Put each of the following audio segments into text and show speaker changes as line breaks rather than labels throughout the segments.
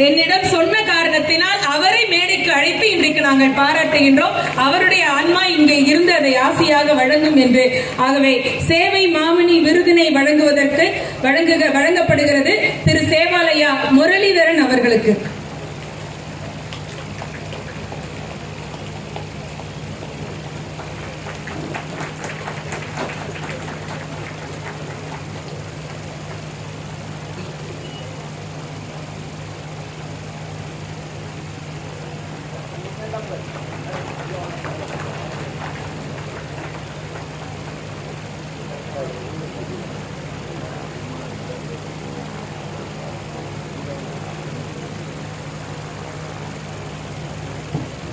என்னிடம் சொன்ன காரணத்தினால் அவரை மேடைக்கு அழைத்து இன்றைக்கு நாங்கள் பாராட்டுகின்றோம். அவருடைய ஆன்மா இங்கே இருந்து அதை ஆசையாக வழங்கும் என்று. ஆகவே சேவை மாமணி விருதினை வழங்குவதற்கு வழங்கப்படுகிறது திரு சேவாலயா முரளிதரன் அவர்களுக்கு.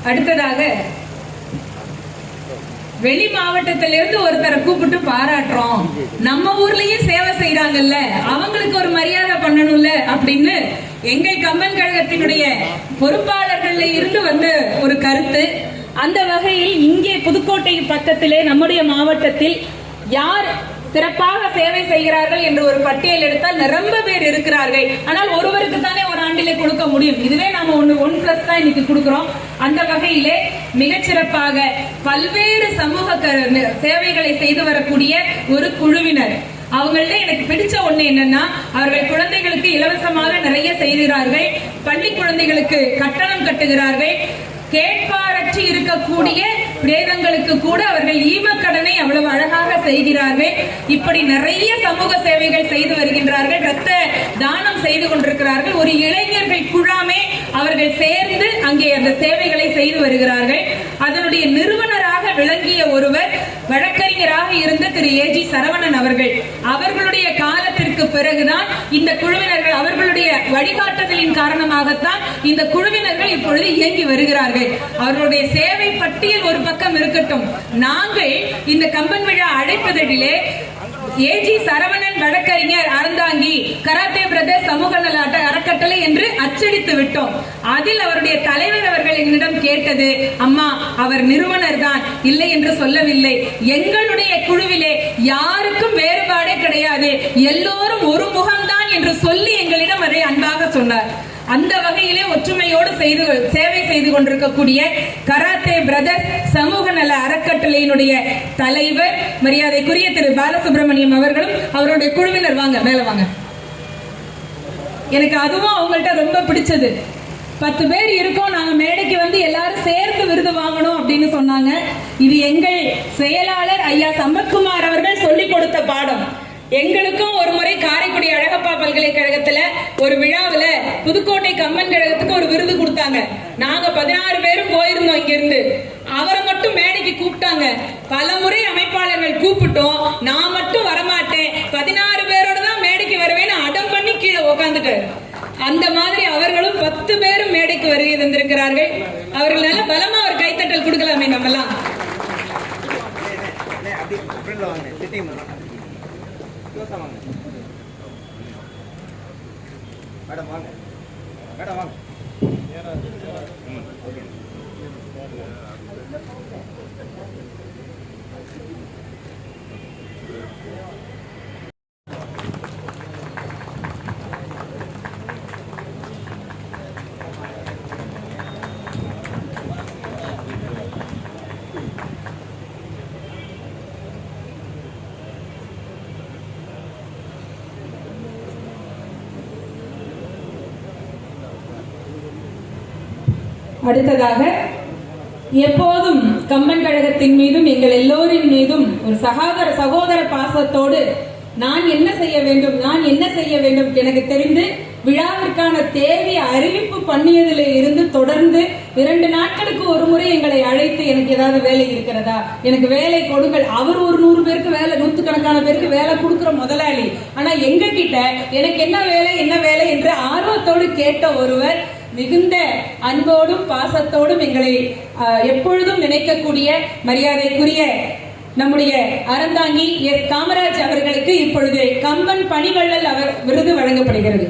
அடுத்ததாக வெளி மாவட்டத்திலிருந்து ஒருத்தரை கூப்பிட்டு பாராட்டுறோம், நம்ம ஊர்லயும் சேவை செய்யறாங்கல்ல, அவங்களுக்கு ஒரு மரியாதை பண்ணணும்ல அப்படின்னு எங்கள் கம்பன் கழகத்தினுடைய பொறுப்பாளர்கள் இருந்து வந்த ஒரு கருத்து. அந்த வகையில் இங்கே புதுக்கோட்டை பக்கத்திலே நம்முடைய மாவட்டத்தில் யார் சிறப்பாக சேவை செய்கிறார்கள் என்று ஒரு பட்டியல் எடுத்தால் நிரம்ப பேர் இருக்கிறார்கள். ஆனால் ஒருவருக்கு தானே ஒரு ஆண்டிலே கொடுக்க முடியும். இதுவே நாம 1+ தான் இன்னைக்கு கொடுக்கிறோம். அந்த வகையிலே மிகச்சிறப்பாக பல்வேறு சமூக சேவைகளை செய்து வரக்கூடிய ஒரு குழுவினர். அவங்கள்ட்ட எனக்கு பிடிச்ச ஒண்ணு என்னன்னா, அவர்கள் குழந்தைகளுக்கு இலவசமாக நிறைய செய்கிறார்கள். பள்ளி குழந்தைகளுக்கு கட்டணம் கட்டுகிறார்கள். கேட்பாரற்றி இருக்கக்கூடிய பிரேதங்களுக்கு கூட அவர்கள் ஈமக்கடனை அவ்வளவு அழகாக செய்கிறார்கள். இப்படி நிறைய சமூக சேவைகள் செய்து வருகின்றார்கள். ரத்த தானம் செய்து கொண்டிருக்கிறார்கள். ஒரு இளைஞர்கள் குழாமே அவர்கள் சேர்ந்து அங்கே அந்த சேவைகளை செய்து வருகிறார்கள். அதனுடைய நிறுவனராக விளங்கிய ஒருவர் வழக்கறிஞராக இருந்த திரு ஏஜி சரவணன் அவர்கள். அவர்களுடைய காலத்திற்கு பிறகுதான் இந்த குழுவினர்கள், அவர்களுடைய வழிகாட்டுதலின் காரணமாகத்தான் இந்த குழுவினர்கள் இப்பொழுது இயங்கி வருகிறார்கள். அவர்களுடைய சேவை பட்டியல் ஒரு பக்கம் இருக்கட்டும், நாங்கள் இந்த கம்பன் விழா அழைப்பதிலே ஏஜி சரவணன் வழக்கறிஞர் அறந்தாங்கி கராத்தே பிரதர்ஸ் சமூக நல அறக்கட்டளை என்று அச்சடித்து விட்டோம். அதில் அவருடைய தலைவர் அவர்கள் என்னிடம் கேட்டது, அம்மா அவர் நிறுவனர் தான், இல்லை என்று சொல்லவில்லை, எங்களுடைய குழுவிலே யாருக்கும் வேறுபாடே கிடையாது, எல்லோரும் ஒரு முகம்தான் என்று சொல்லி எங்களிடம் அதை அன்பாக சொன்னார். அந்த வகையிலே ஒற்றுமையோடு சேவை செய்து கொண்டிருக்கக்கூடிய கராத்தே பிரதர்ஸ் சமூக நல அறக்கட்டளையினுடைய தலைவர் மரியாதைக்குரிய திரு பாலசுப்ரமணியம் அவர்களும் அவருடைய குழுவினர், வாங்க மேல வாங்க. எனக்கு அதுவும் அவங்கள்ட்ட ரொம்ப பிடிச்சது. 10 பேர் இருக்கோம், நாங்க மேடைக்கு வந்து எல்லாரும் சேர்ந்து விருது வாங்கணும் அப்படின்னு சொன்னாங்க. இது எங்கள் செயலாளர் ஐயா சம்பத்குமார் அவர்கள் சொல்லிக் கொடுத்த பாடம். எங்களுக்கும் ஒரு முறை காரைக்குடி அழகப்பா பல்கலைக்கழகத்துல ஒரு விழாவில புதுக்கோட்டை கம்பன் கழகத்துக்கு ஒரு விருது கொடுத்தாங்க. நாங்க 16 பேரும் போயிருந்தோம் இங்க இருந்து. அவரை மட்டும் மேடைக்கு கூப்பிட்டாங்க. பல முறை அமைப்பாளர்கள் கூப்பிட்டோம், நான் மட்டும் வரமாட்டேன், 16 பேரோட தான் மேடைக்கு வருவேன்னு அடம் பண்ணி கீழே உட்காந்துட்டு. அந்த மாதிரி அவர்களும் 10 பேரும் மேடைக்கு வருகை தந்திருக்கிறார்கள். அவர்கள் நல்ல பலமா ஒரு கைத்தட்டல் கொடுக்கலாமே நம்ம எல்லாம். மேடம் வாங்க, மேடம் வாங்க. அடுத்ததாக எப்போதும் கம்பன் கழகத்தின் மீதும் எங்கள் எல்லோரின் மீதும் ஒரு சகோதர பாசத்தோடு நான் என்ன செய்ய வேண்டும் எனக்கு தெரிந்து விழாவிற்கான தேதி அறிவிப்பு பண்ணியதில் இருந்து தொடர்ந்து 2 நாட்களுக்கு ஒரு முறை எங்களை அழைத்து, எனக்கு ஏதாவது வேலை இருக்கிறதா, எனக்கு வேலை கொடுங்கள். அவர் ஒரு 100 பேருக்கு வேலை, 100கணக்கான பேருக்கு வேலை கொடுக்கிற முதலாளி. ஆனா எங்க கிட்ட எனக்கு என்ன வேலை என்று ஆர்வத்தோடு கேட்ட ஒருவர், மிகுந்த அன்போடும் பாசத்தோடும் எங்களை எப்பொழுதும் நினைக்கக்கூடிய மரியாதைக்குரிய நம்முடைய அறந்தாங்கி எஸ் காமராஜ் அவர்களுக்கு இப்பொழுது கம்பன் பணிவள்ளல் அவர் விருது வழங்கப்படுகிறது.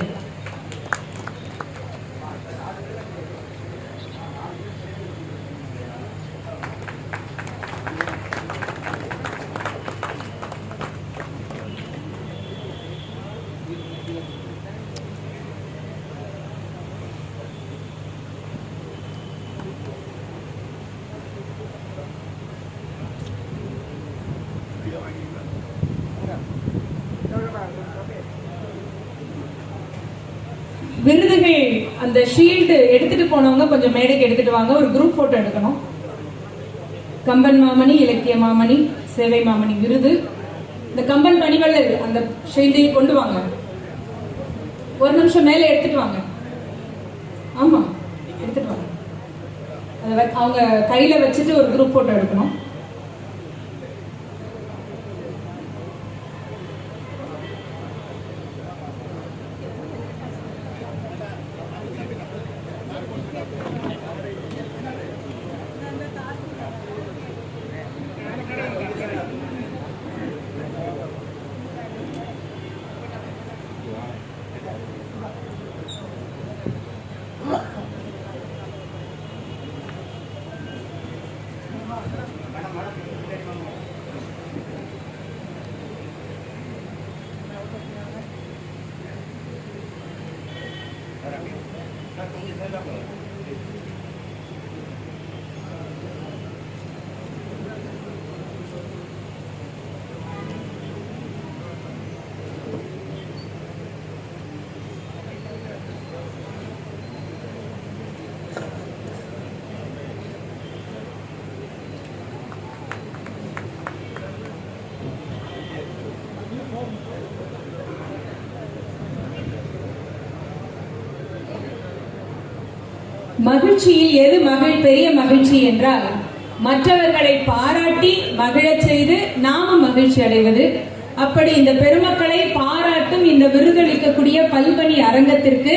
விருதுகள் அந்த ஷீல்டு எடுத்துட்டு போனவங்க கொஞ்சம் மேடைக்கு எடுத்துட்டு வாங்க, ஒரு குரூப் போட்டோ எடுக்கணும். கம்பன் மாமணி, இலக்கிய மாமணி, சேவை மாமணி விருது. இந்த கம்பன் பணிவள்ளல் அந்த ஷீல்டையும் கொண்டு வாங்க. ஒரு நிமிஷம் மேல எடுத்துட்டு வாங்க. ஆமா, எடுத்துட்டு வாங்க. அவங்க கையில வச்சுட்டு ஒரு குரூப் போட்டோ எடுக்கணும். மகிழ்ச்சியில் எது பெரிய மகிழ்ச்சி என்றால் மற்றவர்களை பாராட்டி மகிழச் செய்து நாமும் மகிழ்ச்சி அடைவது. அப்படி இந்த பெருமக்களை பாராட்டும் இந்த விருதளிக்கக்கூடிய பல்பணி அரங்கத்திற்கு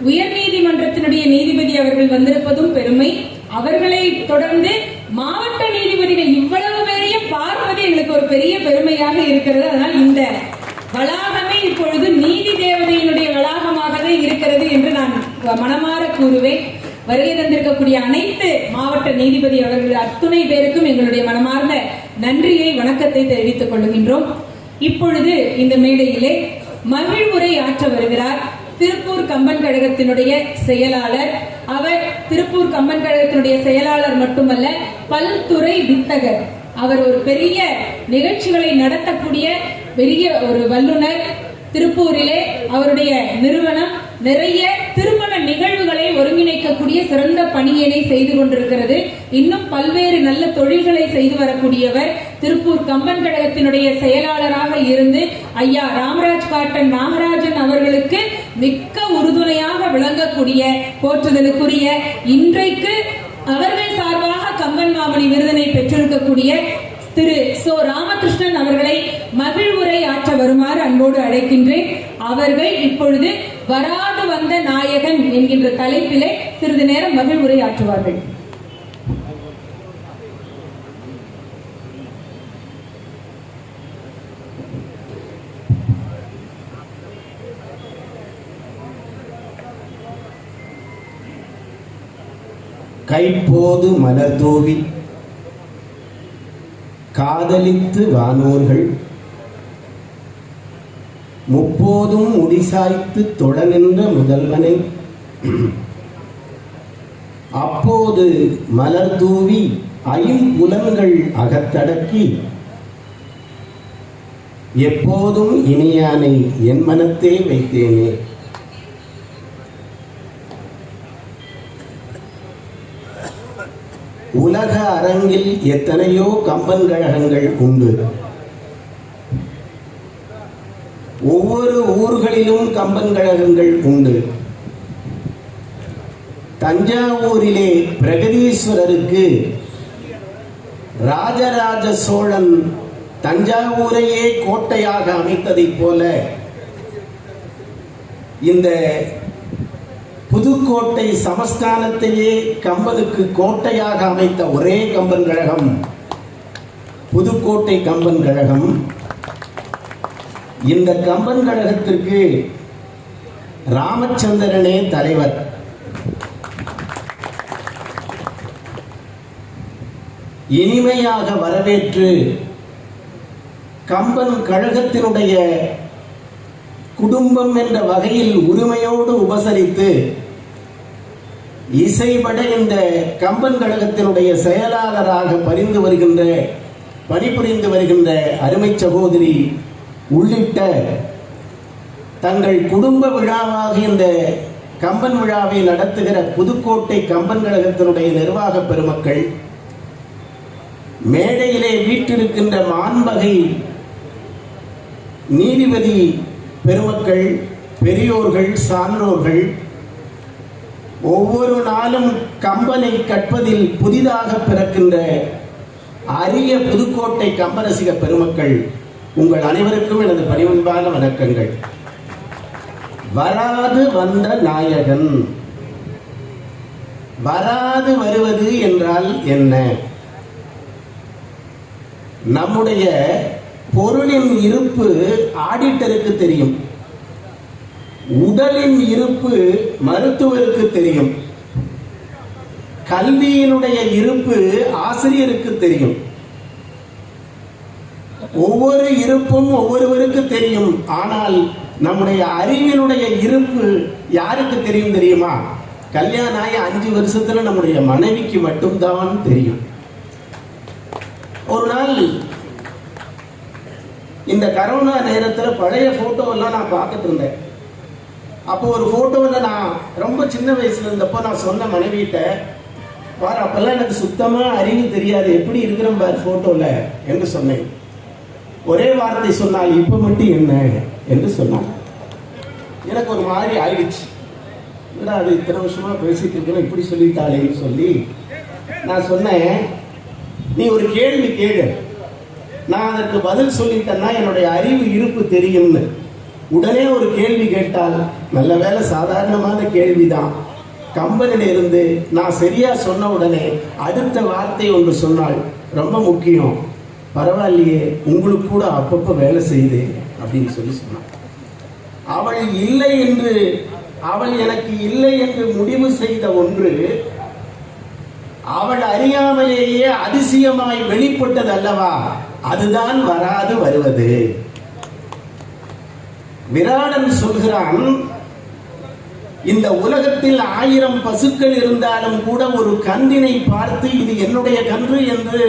உயர்நீதிமன்றத்தினுடைய நீதிபதி அவர்கள் வந்திருப்பதும் பெருமை. அவர்களை தொடர்ந்து மாவட்ட நீதிபதிகள் இவ்வளவு பேரையும் பார்ப்பது எங்களுக்கு ஒரு பெரிய பெருமையாக இருக்கிறது. அதனால் இந்த வளாகமே இப்பொழுது நீதி தேவதையினுடைய வளாகமாகவே இருக்கிறது என்று நான் மனமாற கூறுவேன். வருகை தந்திருக்கக்கூடிய அனைத்து மாவட்ட நீதிபதி அவர்கள் அத்துணை பேருக்கும் எங்களுடைய மனமார்ந்த நன்றியை, வணக்கத்தை தெரிவித்துக் கொள்கின்றோம். இப்பொழுது இந்த மேடையிலே மகிழ்வுரை ஆற்ற வருகிறார் திருப்பூர் கம்பன் கழகத்தினுடைய செயலாளர். அவர் திருப்பூர் கம்பன் கழகத்தினுடைய செயலாளர் மட்டுமல்ல, பல்துறை வித்தகர். அவர் ஒரு பெரிய நிகழ்ச்சிகளை நடத்தக்கூடிய பெரிய ஒரு வல்லுனர். திருப்பூரிலே அவருடைய நிறுவனம் நிறைய திருமண நிகழ்வுகளை ஒருங்கிணைக்கக்கூடிய சிறந்த பணியினை செய்து கொண்டிருக்கிறது. இன்னும் பல்வேறு நல்ல தொழில்களை செய்து வரக்கூடியவர். திருப்பூர் கம்பன் கழகத்தினுடைய செயலாளராக இருந்து ஐயா ராமராஜ் காட்டன் நாகராஜன் அவர்களுக்கு மிக்க உறுதுணையாக விளங்கக்கூடிய, போற்றுதலுக்குரிய, இன்றைக்கு அவர்கள் சார்பாக கம்பன் மாமணி விருதினை பெற்றிருக்கக்கூடிய திரு சோ ராமகிருஷ்ணன் அவர்களை மகிழ்வுரை ஆற்ற வருமாறு அன்போடு அழைக்கின்றேன். அவர்கள் இப்பொழுது வராது வந்த நாயகன் என்கின்ற தலைப்பிலே சிறிது நேரம் மகிழ்வுரை ஆற்றுவார்கள்.
கைப்போது மலர்தூவி காதலித்து வானோர்கள் முப்போதும் முடிசாய்த்து தொழ நின்ற முதல்வனை அப்போது மலர்தூவி ஐம்புலன்கள் அகத்தடக்கி எப்போதும் இனியானை என் மனத்தே வைத்தேனே. உலக அரங்கில் எத்தனையோ கம்பன் கழகங்கள் உண்டு. ஒவ்வொரு ஊர்களிலும் கம்பன் கழகங்கள் உண்டு. தஞ்சாவூரிலே பிரகதீஸ்வரருக்கு ராஜராஜ சோழன் தஞ்சாவூரையே கோட்டையாக அமைத்ததைப் போல இந்த புதுக்கோட்டை சமஸ்தானத்தையே கம்பனுக்கு கோட்டையாக அமைத்த ஒரே கம்பன் கழகம் புதுக்கோட்டை கம்பன் கழகம். இந்த கம்பன் கழகத்திற்கு ராமச்சந்திரனே தலைவர். இனிமையாக வரவேற்று கம்பன் கழகத்தினுடைய குடும்பம் என்ற வகையில் உரிமையோடு உபசரித்து இசைபட இந்த கம்பன் கழகத்தினுடைய செயலாளராக பரிந்து வருகின்ற பணிபுரிந்து வருகின்ற அருமை சகோதரி உள்ளிட்ட தங்கள் குடும்ப விழாவாக இந்த கம்பன் விழாவை நடத்துகிற புதுக்கோட்டை கம்பன் கழகத்தினுடைய நிர்வாக பெருமக்கள், மேடையிலே வீற்றிருக்கின்ற மாண்பகை நீதிபதி பெருமக்கள், பெரியோர்கள், சான்றோர்கள், ஒவ்வொரு நாளும் கம்பனை கற்பதில் புதிதாக பிறக்கின்ற அரிய புதுக்கோட்டை கம்பரசிக பெருமக்கள், உங்கள் அனைவருக்கும் எனது பணிவன்பான வணக்கங்கள். வராது வந்த நாயகன். வராது வருவது என்றால் என்ன? நம்முடைய பொருளின் இருப்பு ஆடிட்டருக்கு தெரியும், உடலின் இருப்பு மருத்துவருக்கு தெரியும், கல்வியினுடைய இருப்பு ஆசிரியருக்கு தெரியும். ஒவ்வொரு இருப்பும் ஒவ்வொருவருக்கு தெரியும். ஆனால் நம்முடைய அறிவினுடைய இருப்பு யாருக்கு தெரியும் தெரியுமா? கல்யாணம் ஆகி 5 வருஷத்துல நம்முடைய மனைவிக்கு மட்டும்தான் தெரியும். ஒரு நாள் இந்த கரோனா நேரத்தில் பழைய போட்டோவெல்லாம் நான் பார்த்துட்டு இருந்தேன். அப்போ ஒரு போட்டோவில் நான் ரொம்ப சின்ன வயசுல இருந்தப்போ நான் சொன்ன மனைவிட்ட, பாரு அப்பெல்லாம் எனக்கு சுத்தமா அறிவு தெரியாது, எப்படி இருக்கிறேன் பாரு போட்டோல என்று சொன்னேன். ஒரே வார்த்தை சொன்னால், இப்ப மட்டும் என்ன என்று சொன்னான். எனக்கு ஒரு மாதிரி ஆயிடுச்சு. அது இத்தனை வருஷமா பேசிட்டு இருக்கிறேன், இப்படி சொல்லிட்டாளேன்னு சொல்லி நான் சொன்னேன், நீ ஒரு கேள்வி கேளு, நான் அதற்கு பதில் சொல்லிட்டேன்னா என்னுடைய அறிவு இருப்பு தெரியும்னு. உடனே ஒரு கேள்வி கேட்டால், நல்ல வேலை சாதாரணமான கேள்விதான். கம்பனில இருந்து நான் சரியா சொன்ன உடனே அடுத்த வார்த்தை ஒன்று சொன்னாள், ரொம்ப முக்கியம், பரவாயில்லையே உங்களுக்கு கூட அப்பப்போ வேலை செய்யுது அப்படின்னு சொல்லி சொன்னாள். அவள் இல்லை என்று, அவள் எனக்கு இல்லை என்று முடிவு செய்த ஒன்று அவள் அறியாமலேயே அதிசயமாய் வெளிப்பட்டது அல்லவா, அதுதான் வராது வருவது. விராடன் சொல்கிறான், இந்த உலகத்தில் 1000 பசுக்கள் இருந்தாலும் கூட ஒரு கன்றினை பார்த்து இது என்னுடைய கன்று என்று,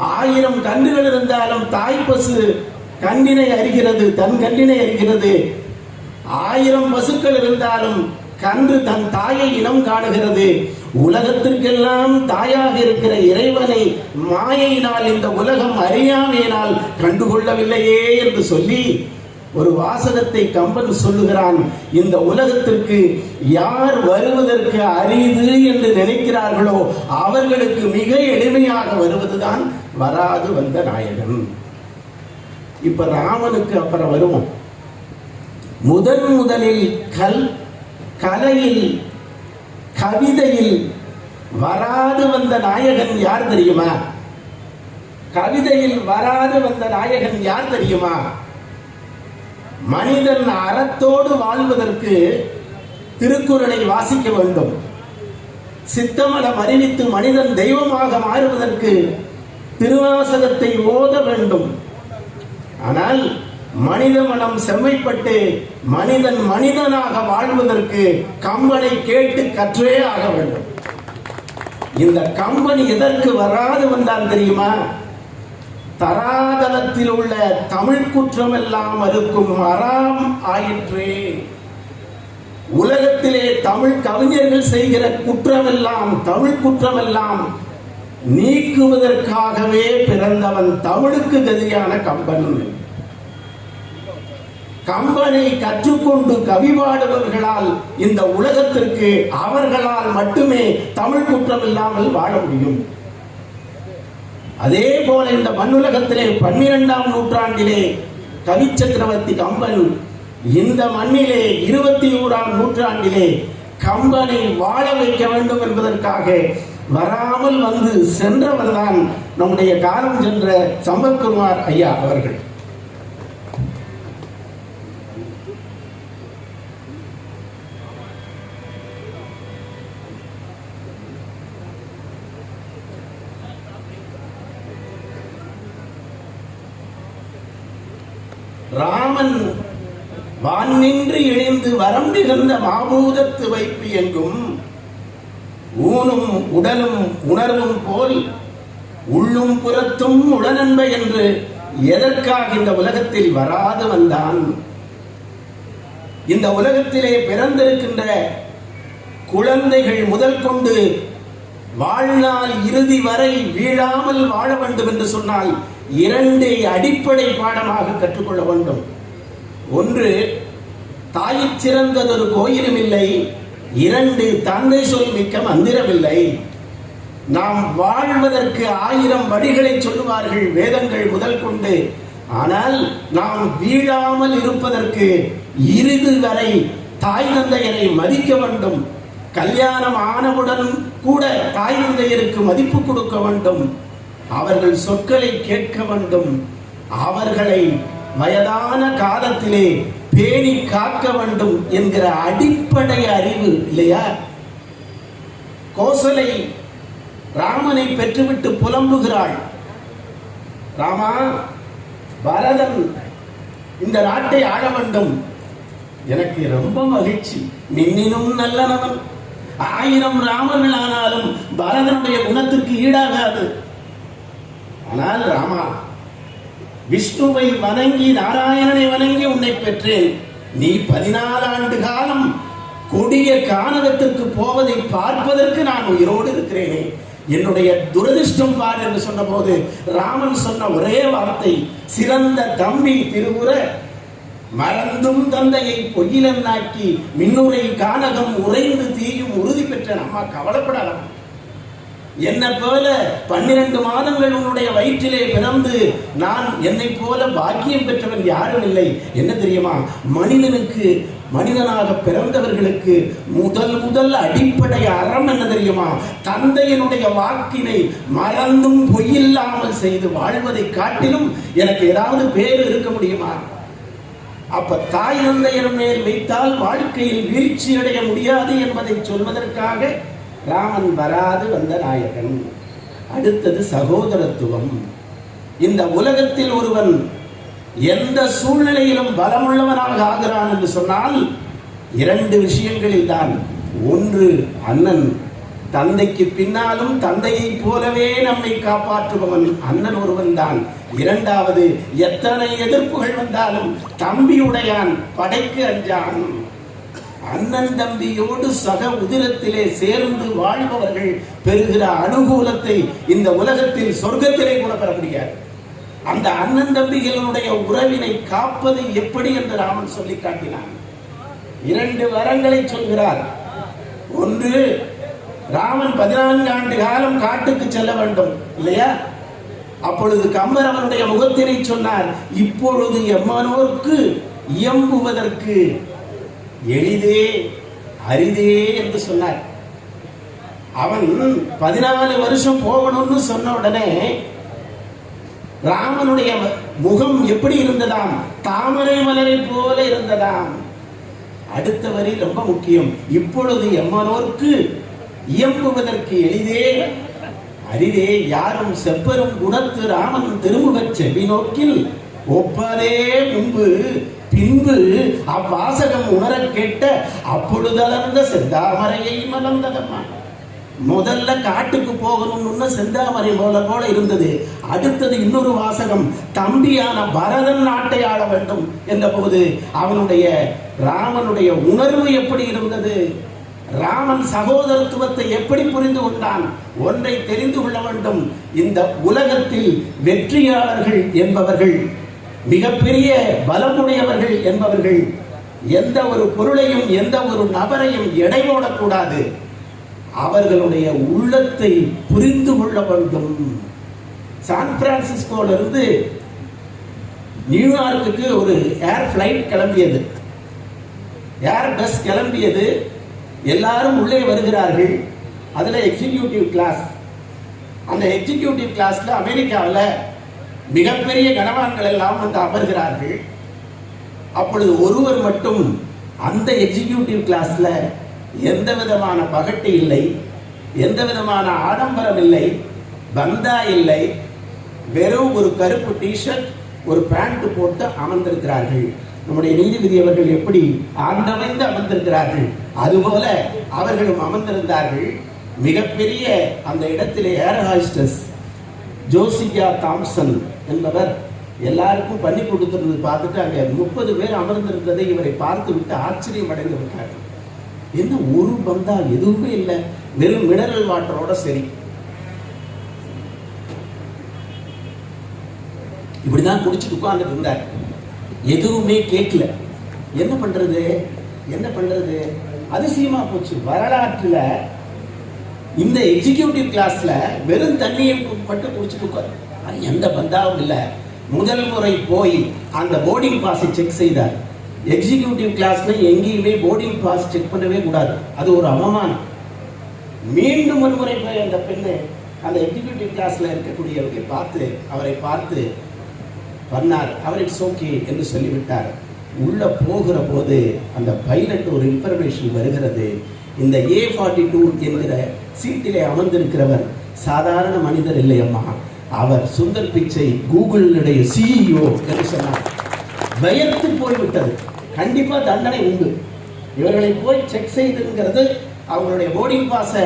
1000 கன்றுகள் இருந்தாலும் தாய் பசு கன்றினை அறிகிறது, தன் கன்றினை அறிகிறது. 1000 பசுக்கள் இருந்தாலும் கன்று தன் தாயை இனம் காணுகிறது. உலகத்திற்கெல்லாம் தாயாக இருக்கிற இறைவனை மாயையினால் இந்த உலகம் அறியாமையினால் கண்டுகொள்ளவில்லையே என்று சொல்லி ஒரு வாசகத்தை கம்பன் சொல்லுகிறான். இந்த உலகத்திற்கு யார் வருவதற்கு அரிது என்று நினைக்கிறார்களோ அவர்களுக்கு மிக எளிமையாக வருவதுதான் வராது வந்த நாயகன். இப்ப ராமனுக்கு அப்புறம் வருவோம். முதலில் கலையில், கவிதையில் வராது வந்த நாயகன் யார் தெரியுமா? கவிதையில் வராது வந்த நாயகன் யார் தெரியுமா? மனிதன் அறத்தோடு வாழ்வதற்கு திருக்குறளை வாசிக்க வேண்டும். சித்தமலம் அறிவித்து மனிதன் தெய்வமாக மாறுவதற்கு திருவாசகத்தை ஓத வேண்டும். ஆனால் மனித மனம் செம்மைப்பட்டு மனிதன் மனிதனாக வாழ்வதற்கு கம்பனை கேட்டு கற்றே ஆக வேண்டும். இந்த கம்பன் எதற்கு வராது வந்தான் தெரியுமா? தராதலத்தில் உள்ள தமிழ் குற்றம் எல்லாம் மறுக்கும் அறாம் ஆயிற்றே. உலகத்திலே தமிழ் கவிஞர்கள் செய்கிற குற்றமெல்லாம், தமிழ் குற்றமெல்லாம் நீக்குவதற்காகவே பிறந்தவன் தமிழுக்கு கதியான கம்பன். கம்பனை கற்றுக்கொண்டு கவி பாடுபவர்களால் இந்த உலகத்திற்கு அவர்களால் மட்டுமே தமிழ் குற்றம் இல்லாமல் வாழ முடியும். அதே போல இந்த மண்ணுலகத்திலே 12ஆம் நூற்றாண்டிலே கவி சக்கரவர்த்தி கம்பன் இந்த மண்ணிலே 21ஆம் நூற்றாண்டிலே கம்பனை வாழ வைக்க வேண்டும் என்பதற்காக வராமல் வந்து சென்றவர்தான் நம்முடைய காலம் சென்ற சம்பத்குமார் ஐயா அவர்கள். ராமன் வான் நின்று இணைந்து வரம் நிகழ்ந்த மாபூதத்து வைப்பு எங்கும் ஊனும் உடலும் உணர்வும் போல் உள்ளும் புறத்தும் உடனன்ப என்று எதற்காக இந்த உலகத்தில் வராது வந்தான்? இந்த உலகத்திலே பிறந்திருக்கின்ற குழந்தைகள் முதல் கொண்டு வாழ்நாள் இறுதி வரை வீழாமல் வாழ வேண்டும் என்று சொன்னால் இரண்டை அடிப்படை பாடமாக கற்றுக்கொள்ள வேண்டும். ஒன்று, தாயிற் சிறந்ததொரு கோயிலும் இல்லை. இரண்டு, தந்தை சொல் மிக்க மந்திரமில்லை. நாம் வாழ்வதற்கு 1000 வழிகளை சொல்லுவார்கள் வேதங்கள் முதல் கொண்டு. ஆனால் நாம் வீழாமல் இருப்பதற்கு இறுதி வரை தாய் தந்தையரை மதிக்க வேண்டும். கல்யாணம் ஆனவுடன் கூட தாய் தந்தையருக்கு மதிப்பு கொடுக்க வேண்டும். அவர்கள் சொற்களை கேட்க வேண்டும். அவர்களை வயதான காலத்திலே பேணி காக்க வேண்டும் என்கிற அடிப்படை அறிவு இல்லையா? கோசலை ராமனை பெற்றுவிட்டு புலம்புகிறாள். ராமா, பரதன் இந்த நாட்டை ஆள வேண்டும். எனக்கு ரொம்ப மகிழ்ச்சி. நின்னினும் நல்லனவன் 1000 ராமர்கள் ஆனாலும் பரதனுடைய குணத்திற்கு ஈடாகாது. ஆனால் ராமா, விஷ்ணுவை வணங்கி நாராயணனை வணங்கி உன்னை பெற்றேன். நீ 14 ஆண்டு காலம் கொடிய கானகத்திற்கு போவதை பார்ப்பதற்கு நான் உயிரோடு இருக்கிறேனே, என்னுடைய துரதிருஷ்டம் பார் என்று சொன்ன போது ராமன் சொன்ன ஒரே வார்த்தை, சிறந்த தம்பி திருவுர மறந்தும் தந்தையை பொய்யிலன்னாக்கி மின்னுரை கானகம் உறைந்து தீயும் உறுதி பெற்ற. அம்மா கவலைப்படலாம், என்ன போல 12 மாதங்கள் உன்னுடைய வயிற்றிலே பிறந்து நான் என்னை போல பாக்கியம் பெற்றவன் யாரும் இல்லை. என்ன தெரியுமா, மனிதனாக பிறந்தவர்களுக்கு முதல் அடிப்படை அறம் என்ன தெரியுமா? தந்தையினுடைய வாக்கினை மறந்தும் பொய்யில்லாமல் செய்து வாழ்வதை காட்டிலும் எனக்கு ஏதாவது பேர் இருக்க முடியுமா? அப்ப தாய் தந்தையர் மேல் வைத்தால் வாழ்க்கையில் வீழ்ச்சி அடைய முடியாது என்பதை சொல்வதற்காக ராமன் வராது வந்த நாயகன். அடுத்தது சகோதரத்துவம். இந்த உலகத்தில் ஒருவன் எந்த சூழ்நிலையிலும் பலமுள்ளவனாக ஆகிறான் என்று சொன்னால் 2 விஷயங்களில் தான். ஒன்று, அண்ணன். தந்தைக்கு பின்னாலும் தந்தையை போலவே நம்மை காப்பாற்றுபவன் அண்ணன் ஒருவன் தான். இரண்டாவது, எத்தனை எதிர்ப்புகள் வந்தாலும் தம்பியுடையான் படைக்கு அஞ்சான். அண்ணன் தம்பியோடு சக உதிரத்திலே சேர்ந்து வாழ்பவர்கள் பெறுகிற அனுகூலத்தை இந்த உலகத்தில் சொர்க்கத்திலே கூட பெற முடியாது. அந்த அண்ணன் தம்பிகளுடைய உறவினை காப்பது எப்படி என்று ராமன் சொல்லி காட்டினான். 2 வரங்களை சொல்கிறார். ஒன்று, ராமன் 14 ஆண்டு காலம் காட்டுக்கு செல்ல வேண்டும் இல்லையா? அப்பொழுது கம்பர் அவனுடைய முகத்தினை சொன்னார், இப்பொழுது எம்மனோர்க்கு இயம்புவதற்கு எளிதே அரிதே என்று சொன்னார். அவன் 14 வருஷம் போகணும்னு சொன்ன உடனே ராமனுடைய முகம் எப்படி இருந்ததாம்? தாமரை மலரை போல இருந்ததாம். அடுத்த வரி ரொம்ப முக்கியம். இப்பொழுது எம்மனோர்க்கு இயம்புவதற்கு எளிதே அரிதே யாரும் செப்பரும் குணத்து ராமன் திருமுகச் செவி நோக்கில் ஒப்பதே முன்பு பின்பு அவ்வாசகம் உணர கேட்ட அப்பொழுதளர்ந்த செந்தாமரையை மலர்ந்ததம்மா. முதல்ல காட்டுக்கு போகணும்னு செந்தாமரை போல இருந்தது. அடுத்தது இன்னொரு வாசகம், தம்பியான பரதன் நாட்டை ஆள வேண்டும் என்ற போது அவனுடைய ராமனுடைய உணர்வு எப்படி இருந்தது? ராமன் சகோதரத்துவத்தை எப்படி புரிந்து கொண்டான்? ஒன்றை தெரிந்து கொள்ள வேண்டும். இந்த உலகத்தில் வெற்றியாளர்கள் என்பவர்கள், மிகப்பெரிய பலமுடையவர்கள் என்பவர்கள் எந்த ஒரு பொருளையும் எந்த ஒரு நபரையும் எடை போடக்கூடாது. அவர்களுடைய உள்ளத்தை புரிந்து கொள்ள வேண்டும். சான் பிரான்சிஸ்கோல இருந்து நியூயார்க்குக்கு ஒரு ஏர் பிளைட் கிளம்பியது, ஏர் பஸ் கிளம்பியது. எல்லாரும் உள்ளே வருகிறார்கள். அதுல எக்ஸிக்யூட்டிவ் கிளாஸ். அந்த எக்ஸிக்யூட்டிவ் கிளாஸ்ல அமெரிக்காவில் மிகப்பெரிய கனவான்கள் எல்லாம் வந்து அமர்கிறார்கள். அப்பொழுது ஒருவர் மட்டும் அந்த எக்ஸிக்யூட்டிவ் கிளாஸ்ல எந்த விதமான பகட்டு இல்லை, எந்த விதமான ஆடம்பரம் இல்லை, பந்தா இல்லை, வெறும் ஒரு கருப்பு டிஷர்ட் ஒரு பேண்ட் போட்டு அமர்ந்திருக்கிறார்கள். நம்முடைய நீதிபதி அவர்கள் எப்படி ஆண்டமைந்து அமர்ந்திருக்கிறார்கள் அதுபோல அவர்களும் அமர்ந்திருந்தார்கள். மிகப்பெரிய அந்த இடத்திலே ஏர் ஹாஸ்டஸ் ஜோசியா தாம்சன் என்பவர் எல்லாருக்கும் பண்ணி கொடுத்துருந்தது பார்த்துட்டு அங்கே 30 பேர் அமர்ந்திருந்ததை இவரை பார்த்து விட்டு ஆச்சரியம் அடைந்து விட்டார். என்ன ஒரு பந்தா எதுவுமே இல்லை, வெறும் மினரல் வாட்டரோட சரி. இப்படிதான் குடிச்சுட்டு உட்கார்ந்துட்டு இருந்தார். எதுவுமே கேட்கல. என்ன பண்றது என்ன பண்றது? அதிசயமா போச்சு. வரலாற்றுல இந்த எக்ஸிகியூட்டிவ் கிளாஸ்ல வெறும் தண்ணியை மட்டும் குடிச்சுட்டு உட்கார், எந்த பந்தாவும் இல்லை. முதல் முறை போய் அந்த போர்டிங் பாஸை செக் செய்தார். எக்ஸிகியூட்டிவ் கிளாஸ்ல எங்கேயுமே போர்டிங் பாஸ் செக் பண்ணவே கூடாது, அது ஒரு அவமானம். மீண்டும் ஒரு முறை போய் அந்த பெண்ணு அந்த எக்ஸிகியூட்டிவ் கிளாஸ்ல அவரை பார்த்து பண்ணார். அவர் இட்ஸ் ஓகே என்று சொல்லிவிட்டார். உள்ள போகிற போது அந்த பைலட் ஒரு இன்ஃபர்மேஷன் வருகிறது. இந்த A42 என்கிற சீட்டிலே அமர்ந்திருக்கிறவர் சாதாரண மனிதர் இல்லை அம்மா, அவர் சுந்தர் பிச்சை கூகுளினுடைய CEO என்று சொன்னார். பயத்து போய்விட்டது. கண்டிப்பா தண்டனை உண்டு. இவர்களை போய் செக் செய்துங்கிறது, அவங்களுடைய போர்டிங் பாஸை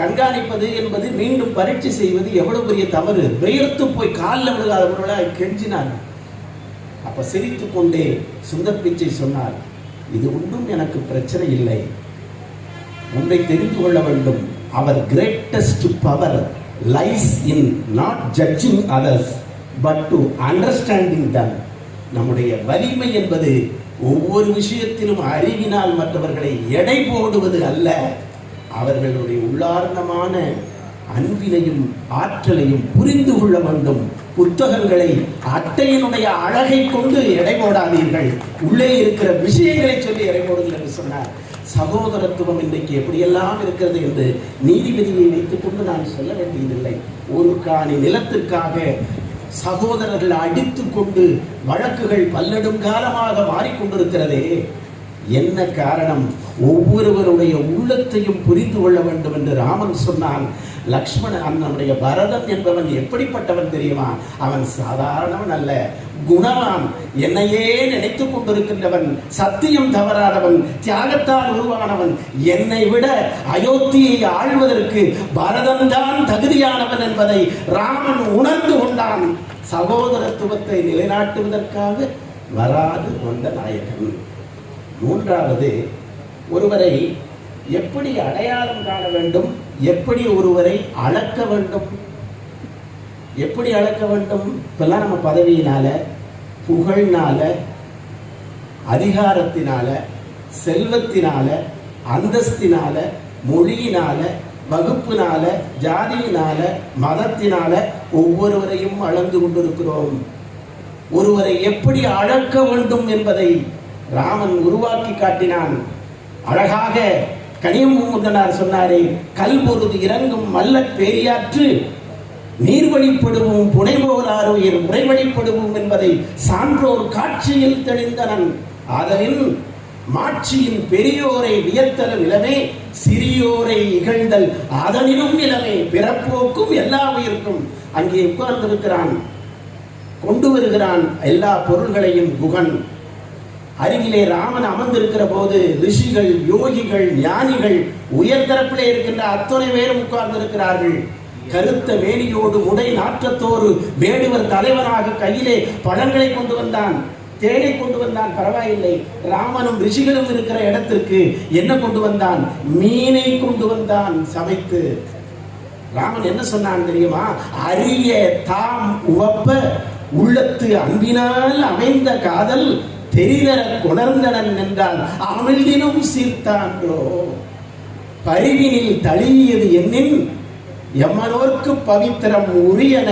கண்காணிப்பது என்பது, மீண்டும் பரீட்சை செய்வது எவ்வளவு பெரிய தவறு. பெயர்த்து போய் காலில் விழுகாதவர்களா கெஞ்சினார். அப்ப சிரித்து கொண்டே சுந்தர் பிச்சை சொன்னார், இது ஒன்றும் எனக்கு பிரச்சனை இல்லை, ஒன்றை தெரிந்து கொள்ள வேண்டும். Our greatest power lies in not judging others but to understanding them. நம்முடைய வலிமை என்பது ஒவ்வொரு விஷயத்திலும் அறிவினால் மற்றவர்களை எடை போடுவது அல்ல, அவர்களுடைய உள்ளார்ந்தமான அன்பினையும் ஆற்றலையும் புரிந்து கொள்ள வேண்டும். புத்தகங்களை அட்டையினுடைய அழகை கொண்டு எடை போடாதீர்கள், உள்ளே இருக்கிற விஷயங்களை சொல்லி எடை போடுங்கள் என்று சொன்னார். சகோதரத்துவம் இன்றைக்கு எப்படியெல்லாம் இருக்கிறது என்று நீதிபதியை வைத்துக் கொண்டு நான் சொல்ல வேண்டியதில்லை. ஒரு காணி நிலத்திற்காக சகோதரர்கள் அடித்துக் கொண்டு வழக்குகள் பல்லெடும் காலமாக மாறிக்கொண்டிருக்கிறதே, என்ன காரணம்? ஒவ்வொருவருடைய உள்ளத்தையும் புரிந்து கொள்ள வேண்டும் என்று ராமன் சொன்னான். லக்ஷ்மணன், நம்முடைய பரதன் என்பவன் எப்படிப்பட்டவன் தெரியுமா? அவன் சாதாரணவன் அல்ல, குணவான், என்னையே நினைத்துக் கொண்டிருக்கின்றவன், சத்தியம் தவறாதவன், தியாகத்தால் உருவானவன். என்னை விட அயோத்தியை ஆழ்வதற்கு பரதன் தான் தகுதியானவன் என்பதை ராமன் உணர்ந்து கொண்டான். சகோதரத்துவத்தை நிலைநாட்டுவதற்காக வராது வந்த நாயகன். மூன்றாவது, ஒருவரை எப்படி அடையாளம் காண வேண்டும், எப்படி ஒருவரை அளக்க வேண்டும். எப்படி அளக்க வேண்டும்? இப்பெல்லாம் நம்ம பதவியினால, புகழ்னால, அதிகாரத்தினால, செல்வத்தினால, அந்தஸ்தினால, மொழியினால, வகுப்பினால, ஜாதியினால, மதத்தினால ஒவ்வொருவரையும் அளந்து கொண்டிருக்கிறோம். ஒருவரை எப்படி அளக்க வேண்டும் என்பதை ராமன் உருவாக்கி காட்டினான். அழகாக கனியமுதனார் சொன்னாரே, கல் பொருது இறங்கும் மல்ல பேரியாற்று நீர்வழிப்படுவோம் புனைபோலார் உயிர் முறைவழிப்படுவோம் என்பதை சான்றோர் காட்சியில் தெளிந்தனன். ஆதலின் மாட்சியின் பெரியோரை வியத்தலும் இளமே, சிறியோரை இகழ்ந்தல் அதனிலும் இளமே. பிறப்போக்கும் எல்லா உயிர்க்கும். அங்கே உட்கார்ந்திருக்கிறான், கொண்டு வருகிறான் எல்லா பொருள்களையும் குகன். அருகிலே ராமன் அமர்ந்திருக்கிற போது ரிஷிகள், யோகிகள், ஞானிகள், உயர்தரப்பிலே இருக்கின்ற அத்தனை பேரும் உட்கார்ந்திருக்கிறார்கள். கருத்த வேலியோடு உடை நாற்றத்தோடு வேடுவர் தலைவனாக கையிலே பழங்களை கொண்டு வந்தான், தேனை கொண்டு வந்தான். பரவாயில்லை, ராமனும் ரிஷிகளும் இருக்கிற இடத்திற்கு என்ன கொண்டு வந்தான்? மீனை கொண்டு வந்தான் சமைத்து. ராமன் என்ன சொன்னான் தெரியுமா? அரிய தாம் உவப்ப உள்ளத்து அன்பினால் அமைந்த காதல் தெரிதர கொணர்ந்தனன் என்றால் அமிழ்தினும் சீர்த்தான்றோ. பரிவினில் தழியது என்னின் எம்மனோர்க்கு பவித்திரம் உரியன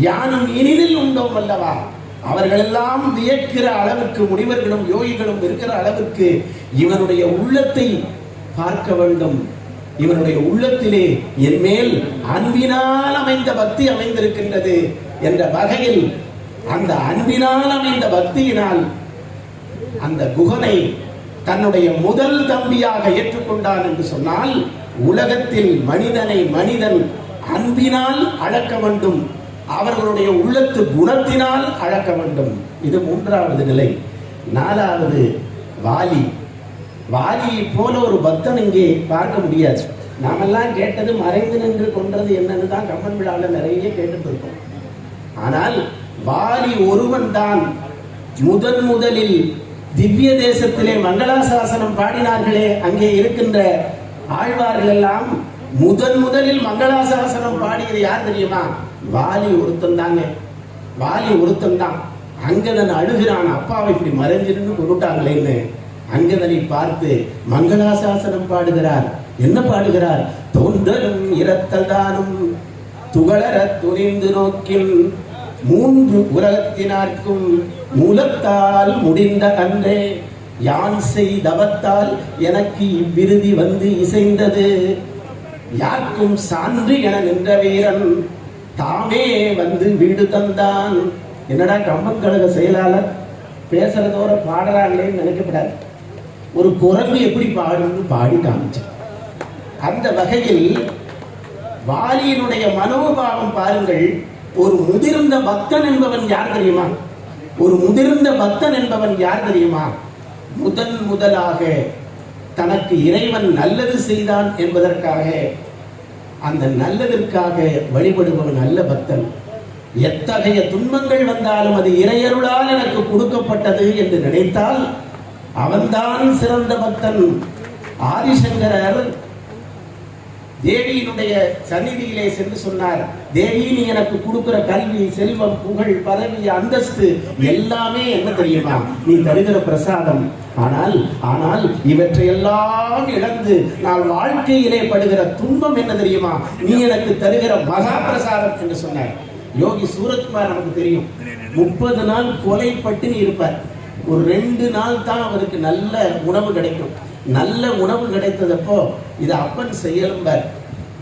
யானும் இனிதில் உண்டோம் அல்லவா. அவர்களெல்லாம் வியக்கிற அளவுக்கு, முனிவர்களும் யோகிகளும் இருக்கிற அளவுக்கு இவனுடைய உள்ளத்தை பார்க்க வேண்டும். இவனுடைய உள்ளத்திலே என் மேல் அன்பினால் அமைந்த பக்தி அமைந்திருக்கின்றது என்ற வகையில் அந்த அன்பினால் அமைந்த பக்தியினால் அந்த குகனை தன்னுடைய முதல் தம்பியாக ஏற்றுக்கொண்டான் என்று சொன்னால், உலகத்தில் மனிதனை மனிதன் அன்பினால் அளக்க வேண்டும், அவர்களுடைய உள்ளத்து குணத்தினால் அளக்க வேண்டும். இது மூன்றாவது நிலை. நாலாவது, வாலி. வாலியை போல ஒரு பக்தன் இங்கே பார்க்க முடியாது. நாமெல்லாம் கேட்டது மறைந்து நின்று கொன்றது என்னன்னு தான் கம்பன் விழாவில் நிறைய கேட்டுட்டு இருக்கோம். ஆனால் வாலி ஒருவன் தான் முதலில் திவ்ய தேசத்திலே மங்களாசாசனம் பாடினார்களே, அங்கே இருக்கின்ற ஆழ்வார்கள் எல்லாம் முதலில் மங்களாசாசனம் பாடியது யார் தெரியுமா? வாலி ஒருத்தன் தாங்க. வாலி ஒருத்தன் தான். அங்கதன் அழுகிறான், அப்பாவை இப்படி மறைஞ்சிருந்து கொண்டுட்டாங்களேன்னு. அங்கதனை பார்த்து மங்களாசாசனம் பாடுகிறார். என்ன பாடுகிறார்? தோன்றலும் இரத்தல் தானும் துகளர துணிந்து நோக்கின் மூன்று உலகத்தினார்க்கும் மூலத்தால் முடிந்த அன்றே யான் செய்தவத்தால் எனக்கு இவ்விருதி வந்து இசைந்தது. யாருக்கும் சான்று என நின்ற வீரன் தாமே வந்து வீடு தந்தான். என்னடா கம்பன் கழக செயலாளர் பேசுறதோட பாடுறாங்களேன்னு நினைக்கப்படாது. ஒரு குரங்கு எப்படி பாடுன்னு பாடி காமிச்சு. அந்த வகையில் வாலியினுடைய மனோபாவம் பாருங்கள். ஒரு முதிர்ந்த பக்தன் என்பவன் யார் தெரியுமா? ஒரு முதிர்ந்த பக்தன் என்பவன் யார் தெரியுமா? முதலாக தனக்கு இறைவன் நல்லது செய்தான் என்பதற்காக, அந்த நல்லதற்காக வழிபடுபவன் அல்ல பக்தன். எத்தகைய துன்பங்கள் வந்தாலும் அது இறையருளால் எனக்கு கொடுக்கப்பட்டது என்று நினைத்தால் அவன்தான் சிறந்த பக்தன். ஆதிசங்கரர் தேவியினுடைய சந்நிதியிலே சென்று சொன்னார், தேவி நீ எனக்கு கொடுக்கிற கல்வி, செல்வம், புகழ், பதவி, அந்தஸ்து எல்லாமே என்ன தெரியுமா? நீ தருகிற பிரசாதம். ஆனால் இவற்றையெல்லாம் இழந்து நான் வாழ்க்கையிலே படுகிற துன்பம் என்ன தெரியுமா? நீ எனக்கு தருகிற மகா பிரசாதம் என்று சொன்னார். யோகி சூரத்குமார் நமக்கு தெரியும், 30 நாள் கொலை பட்டினி இருப்பார். ஒரு 2 நாள் தான் அவருக்கு நல்ல உணவு கிடைக்கும். நல்ல உணவு கிடைத்ததப்போ இது அப்பன் செயலும்பார்.